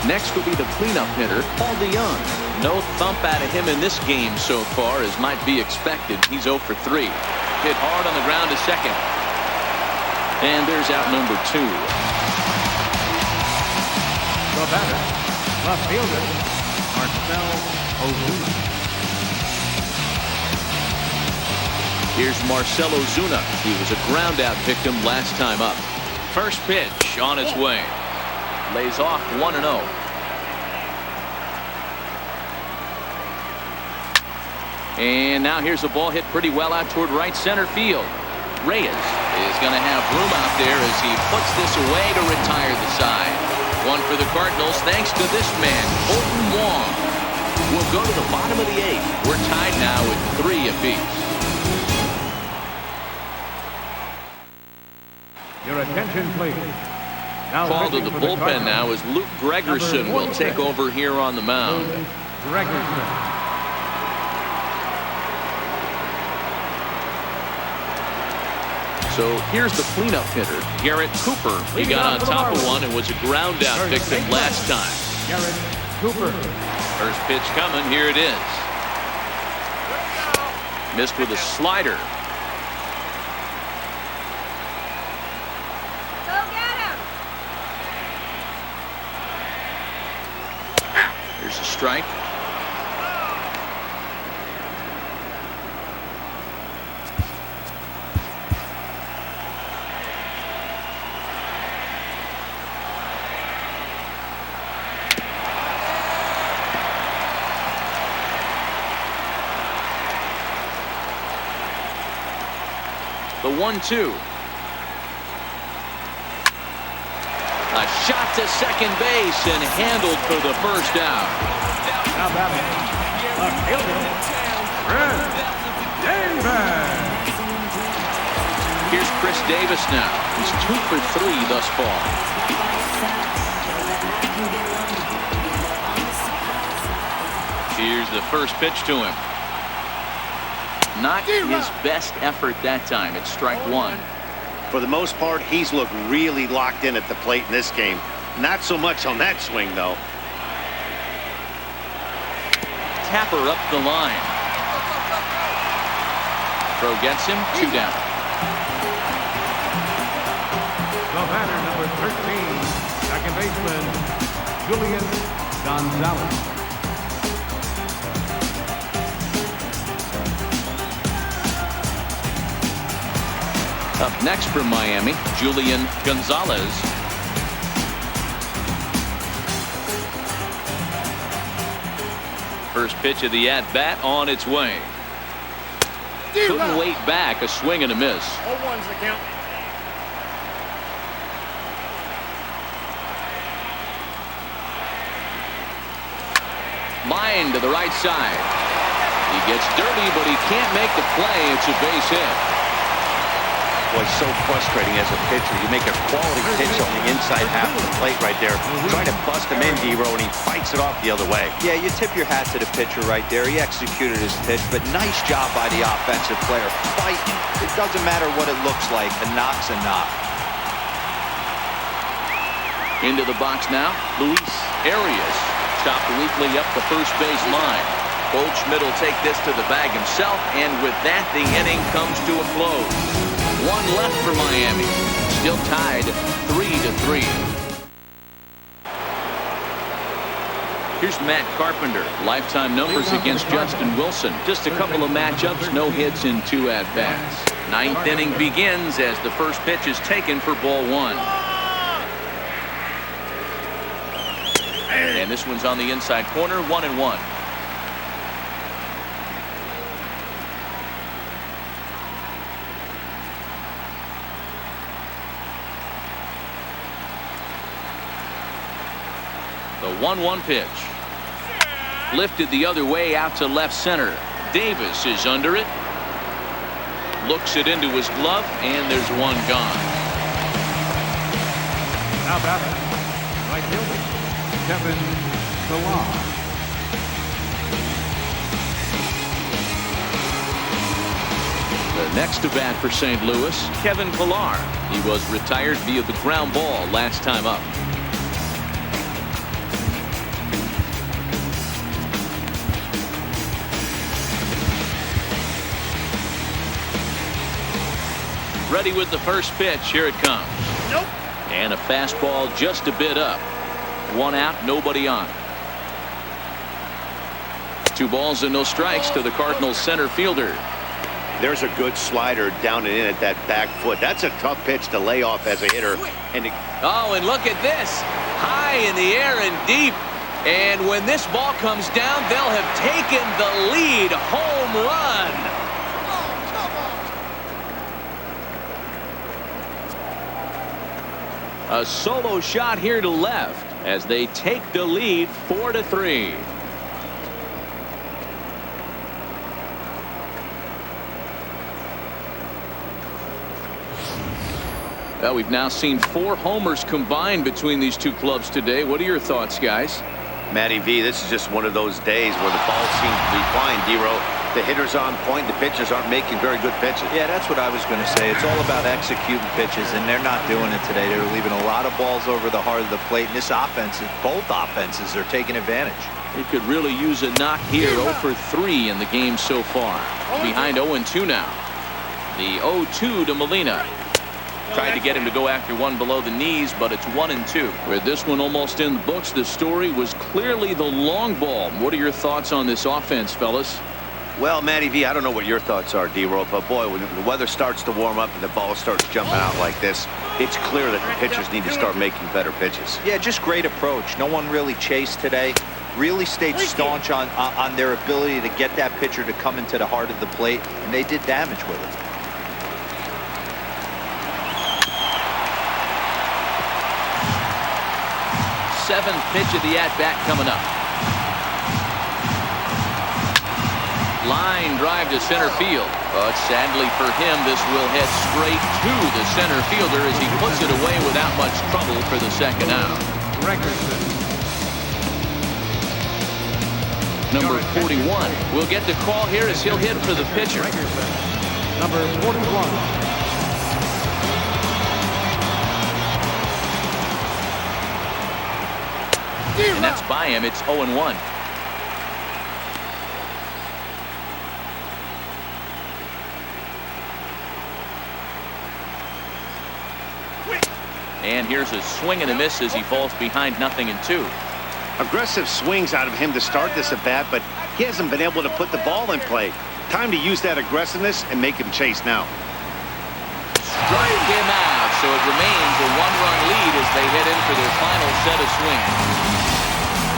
Next will be the cleanup hitter, Paul DeYoung. No thump out of him in this game so far, as might be expected. He's 0 for 3. Hit hard on the ground to second. And there's out number 2. The batter, left fielder, Marcell Ozuna. Here's Marcell Ozuna. He was a ground-out victim last time up. First pitch on its way. Lays off 1-0. And now here's a ball hit pretty well out toward right center field. Reyes is going to have room out there as he puts this away to retire the side. One for the Cardinals thanks to this man, Colton Wong. We'll go to the bottom of the 8th. We're tied now with 3 apiece. Your attention, please. Now Called to the pitching for bullpen now as Luke Gregerson will take over here on the mound. Gregerson. So here's the cleanup hitter, Garrett Cooper. He got on top of one and was a ground out victim last time. Garrett Cooper. First pitch coming. Here it is. Missed with a slider. Here's a strike. The 1-2. A shot to second base and handled for the first out. Now batting, left fielder, Chris Davis. Here's Chris Davis now. He's 2 for 3 thus far. Here's the first pitch to him. Not his best effort that time. It's strike 1. For the most part, he's looked really locked in at the plate in this game. Not so much on that swing, though. Tapper up the line. Throw gets him, 2 down. The batter, number 13, second baseman, Julian Gonzalez. Up next from Miami, Julian Gonzalez. First pitch of the at-bat on its way. Couldn't wait back. A swing and a miss. 0-1's the count. Line to the right side. He gets dirty, but he can't make the play. It's a base hit. Boy, so frustrating as a pitcher. You make a quality pitch on the inside half of the plate right there. Try to bust him in, D-Row, and he fights it off the other way. Yeah, you tip your hat to the pitcher right there. He executed his pitch, but nice job by the offensive player. Fighting. It doesn't matter what it looks like. A knock's a knock. Into the box now, Luis Arias. Chopped weakly up the first base line. Goldschmidt will take this to the bag himself, and with that, the inning comes to a close. 1 left for Miami. Still tied 3-3. Here's Matt Carpenter. Lifetime numbers against Justin Wilson. Just a couple of matchups, no hits in 2 at-bats. 9th inning begins as the first pitch is taken for ball 1. And this one's on the inside corner, 1-1. The 1-1 pitch. Lifted the other way out to left center. Davis is under it. Looks it into his glove, and there's one gone. Now batting, right fielder, Kevin Pillar. The next to bat for St. Louis, Kevin Pillar. He was retired via the ground ball last time up. Ready with the first pitch. Here it comes. Nope. And a fastball just a bit up. 1 out, nobody on. 2 balls and no strikes to the Cardinals center fielder. There's a good slider down and in at that back foot. That's a tough pitch to lay off as a hitter. Oh, and look at this. High in the air and deep. And when this ball comes down, they'll have taken the lead. Home run. A solo shot here to left as they take the lead 4-3. Well, we've now seen 4 homers combined between these two clubs today. What are your thoughts, guys? Matty V, this is just one of those days where the ball seems to be flying, D-Row. The hitters on point, the pitchers aren't making very good pitches. Yeah, that's what I was going to say. It's all about executing pitches, and they're not doing it today. They're leaving a lot of balls over the heart of the plate, and this offense, both offenses are taking advantage. He could really use a knock here. 0 for 3 in the game so far. Behind 0-2 now. The 0-2 to Molina. Tried to get him to go after one below the knees, but it's 1-2. With this one almost in the books, the story was clearly the long ball. What are your thoughts on this offense, fellas? Well, Matty V, I don't know what your thoughts are, D-Row, but boy, when the weather starts to warm up and the ball starts jumping out like this, it's clear that the pitchers need to start making better pitches. Yeah, just great approach. No one really chased today. Really stayed staunch on their ability to get that pitcher to come into the heart of the plate, and they did damage with it. 11th pitch of the at-bat coming up. Line drive to center field. But sadly for him, this will head straight to the center fielder as he puts it away without much trouble for the second out. Number 41 will get the call here as he'll hit for the pitcher. Number 41. And that's by him. It's 0-1. And here's a swing and a miss as he falls behind 0-2. Aggressive swings out of him to start this at bat, but he hasn't been able to put the ball in play. Time to use that aggressiveness and make him chase now. Strike him out, so it remains a one-run lead as they head in for their final set of swings.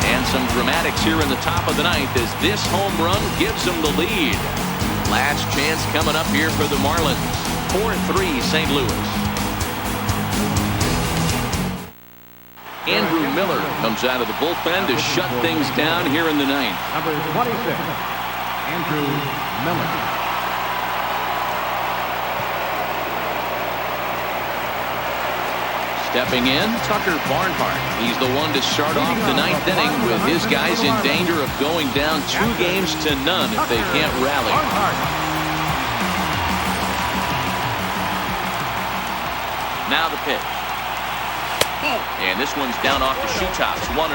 And some dramatics here in the top of the ninth as this home run gives them the lead. Last chance coming up here for the Marlins. 4-3 St. Louis. Andrew Miller comes out of the bullpen to shut things down here in the ninth. Number 26, Andrew Miller. Stepping in, Tucker Barnhart. He's the one to start off the ninth inning with his guys in danger of going down 2 games to none if they can't rally. Now the pitch. And this one's down off the shoe tops, 1-0.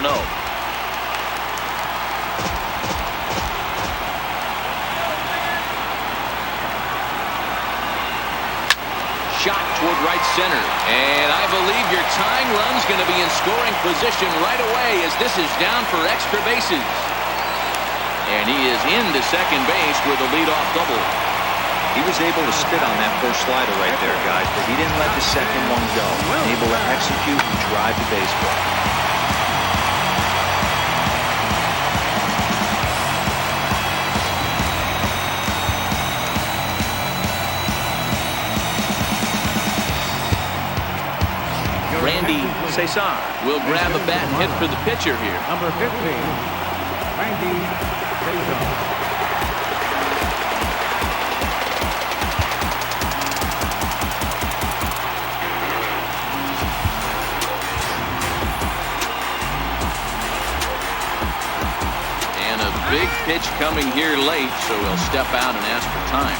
Shot toward right center. And I believe your tying run's going to be in scoring position right away as this is down for extra bases. And he is into second base with a leadoff double. He was able to spit on that first slider right there, guys, but he didn't let the second one go. Able to execute and drive the baseball. Randy Cesar will grab a bat and hit for the pitcher here. Number 15, Randy Cesar. Big pitch coming here late, so he'll step out and ask for time.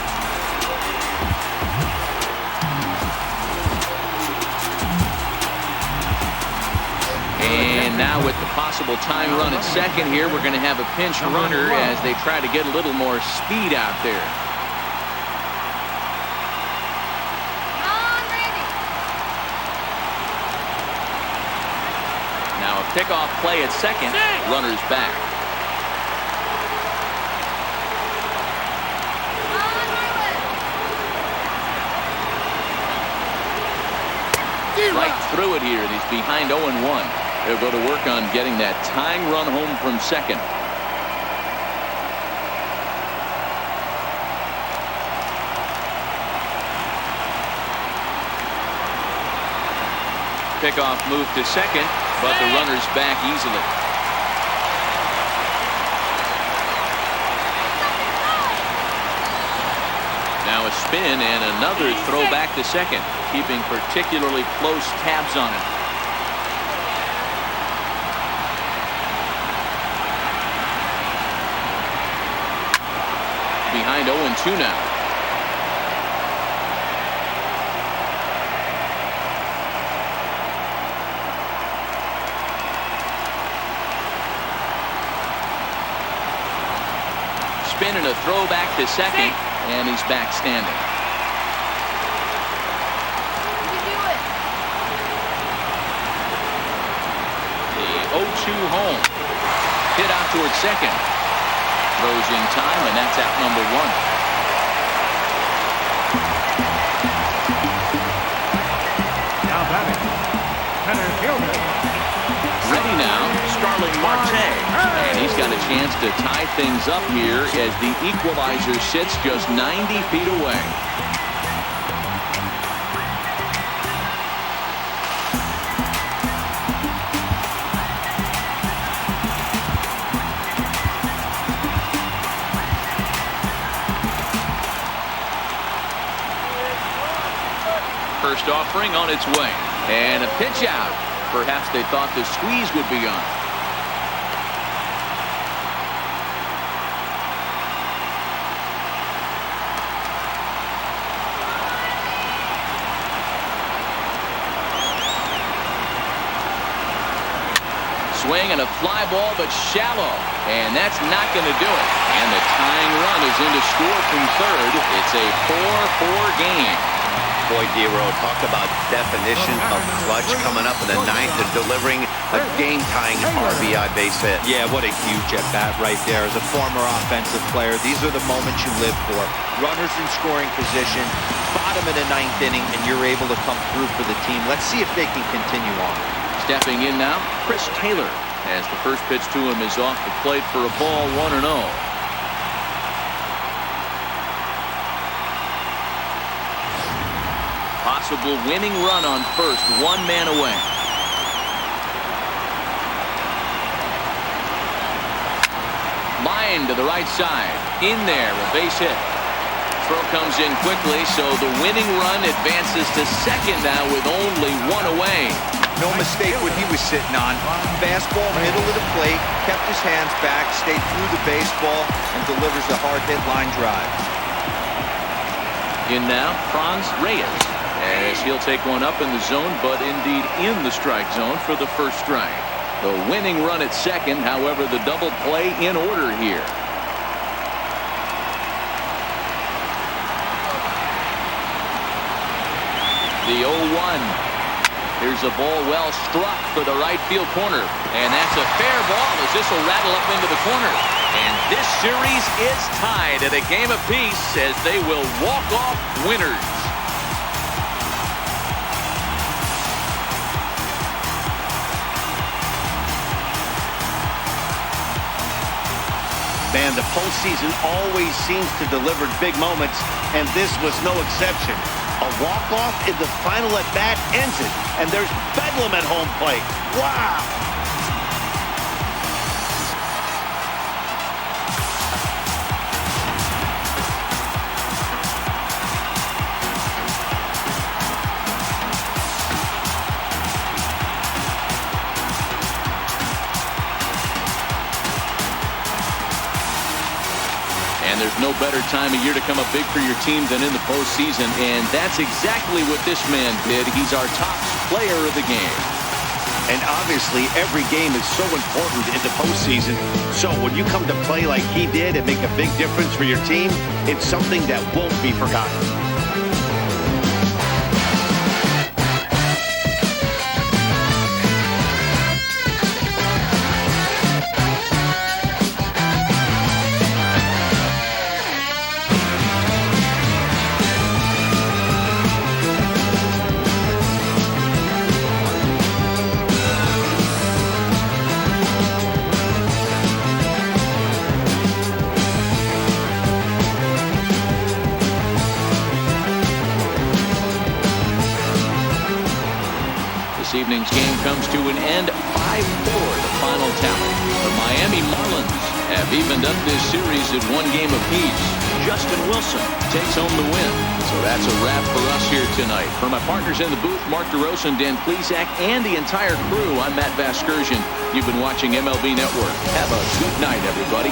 And now with the possible time run at second here, we're going to have a pinch runner as they try to get a little more speed out there. Now a pickoff play at second, runner's back. Right through it here. He's behind 0-1. They'll go to work on getting that tying run home from second. Pickoff move to second, but the runner's back easily. Now a spin and another throw back to second, keeping particularly close tabs on it. Behind 0-2 now. Spin and a throw back to second. And he's back standing. The 0-2 home. Hit out towards second. Throws in time, and that's out number 1. Now batting, center fielder. Ready now, Starling Marte. And he's got a chance to tie things up here as the equalizer sits just 90 feet away. First offering on its way. And a pitch out. Perhaps they thought the squeeze would be on. Swing and a fly ball, but shallow. And that's not going to do it. And the tying run is in to score from third. It's a 4-4 game. Boy, Dero, talk about definition of clutch coming up in the ninth and delivering a game-tying RBI base hit. Yeah, what a huge at-bat right there. As a former offensive player, these are the moments you live for. Runners in scoring position, bottom of the ninth inning, and you're able to come through for the team. Let's see if they can continue on. Stepping in now, Chris Taylor, as the first pitch to him is off the plate for a ball, 1-0. Possible winning run on first, one man away. Line to the right side. In there, a base hit. Throw comes in quickly, so the winning run advances to second now with only one away. No mistake what he was sitting on. Fastball, middle of the plate, kept his hands back, stayed through the baseball, and delivers a hard-hit line drive. In now, Franz Reyes, as he'll take one up in the zone, but indeed in the strike zone for the first strike. The winning run at second, however, the double play in order here. The 0-1. Here's a ball well struck for the right field corner. And that's a fair ball as this will rattle up into the corner. And this series is tied at a game apiece as they will walk off winners. Man, the postseason always seems to deliver big moments, and this was no exception. A walk-off in the final at-bat ends it, and there's bedlam at home plate. Wow! And there's no better time of year to come up big for your team than in the postseason, and that's exactly what this man did. He's our top player of the game. And obviously, every game is so important in the postseason. So when you come to play like he did and make a big difference for your team, it's something that won't be forgotten. This evening's game comes to an end, 5-4, the final tally. The Miami Marlins have evened up this series at one game apiece. Justin Wilson takes home the win. So that's a wrap for us here tonight. For my partners in the booth, Mark DeRosa and Dan Plesac, and the entire crew, I'm Matt Vasgersian. You've been watching MLB Network. Have a good night, everybody.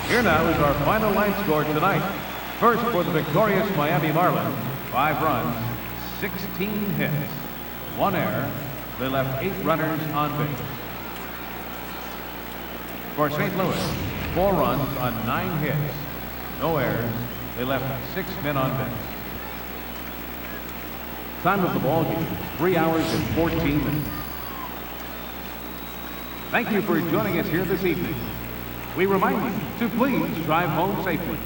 Here now is our final line score tonight. First for the victorious Miami Marlins, 5 runs, 16 hits, 1 error. They left 8 runners on base. For St. Louis, 4 runs on 9 hits, no errors. They left 6 men on base. Time of the ball game, 3 hours and 14 minutes. Thank you for joining us here this evening. We remind you to please drive home safely.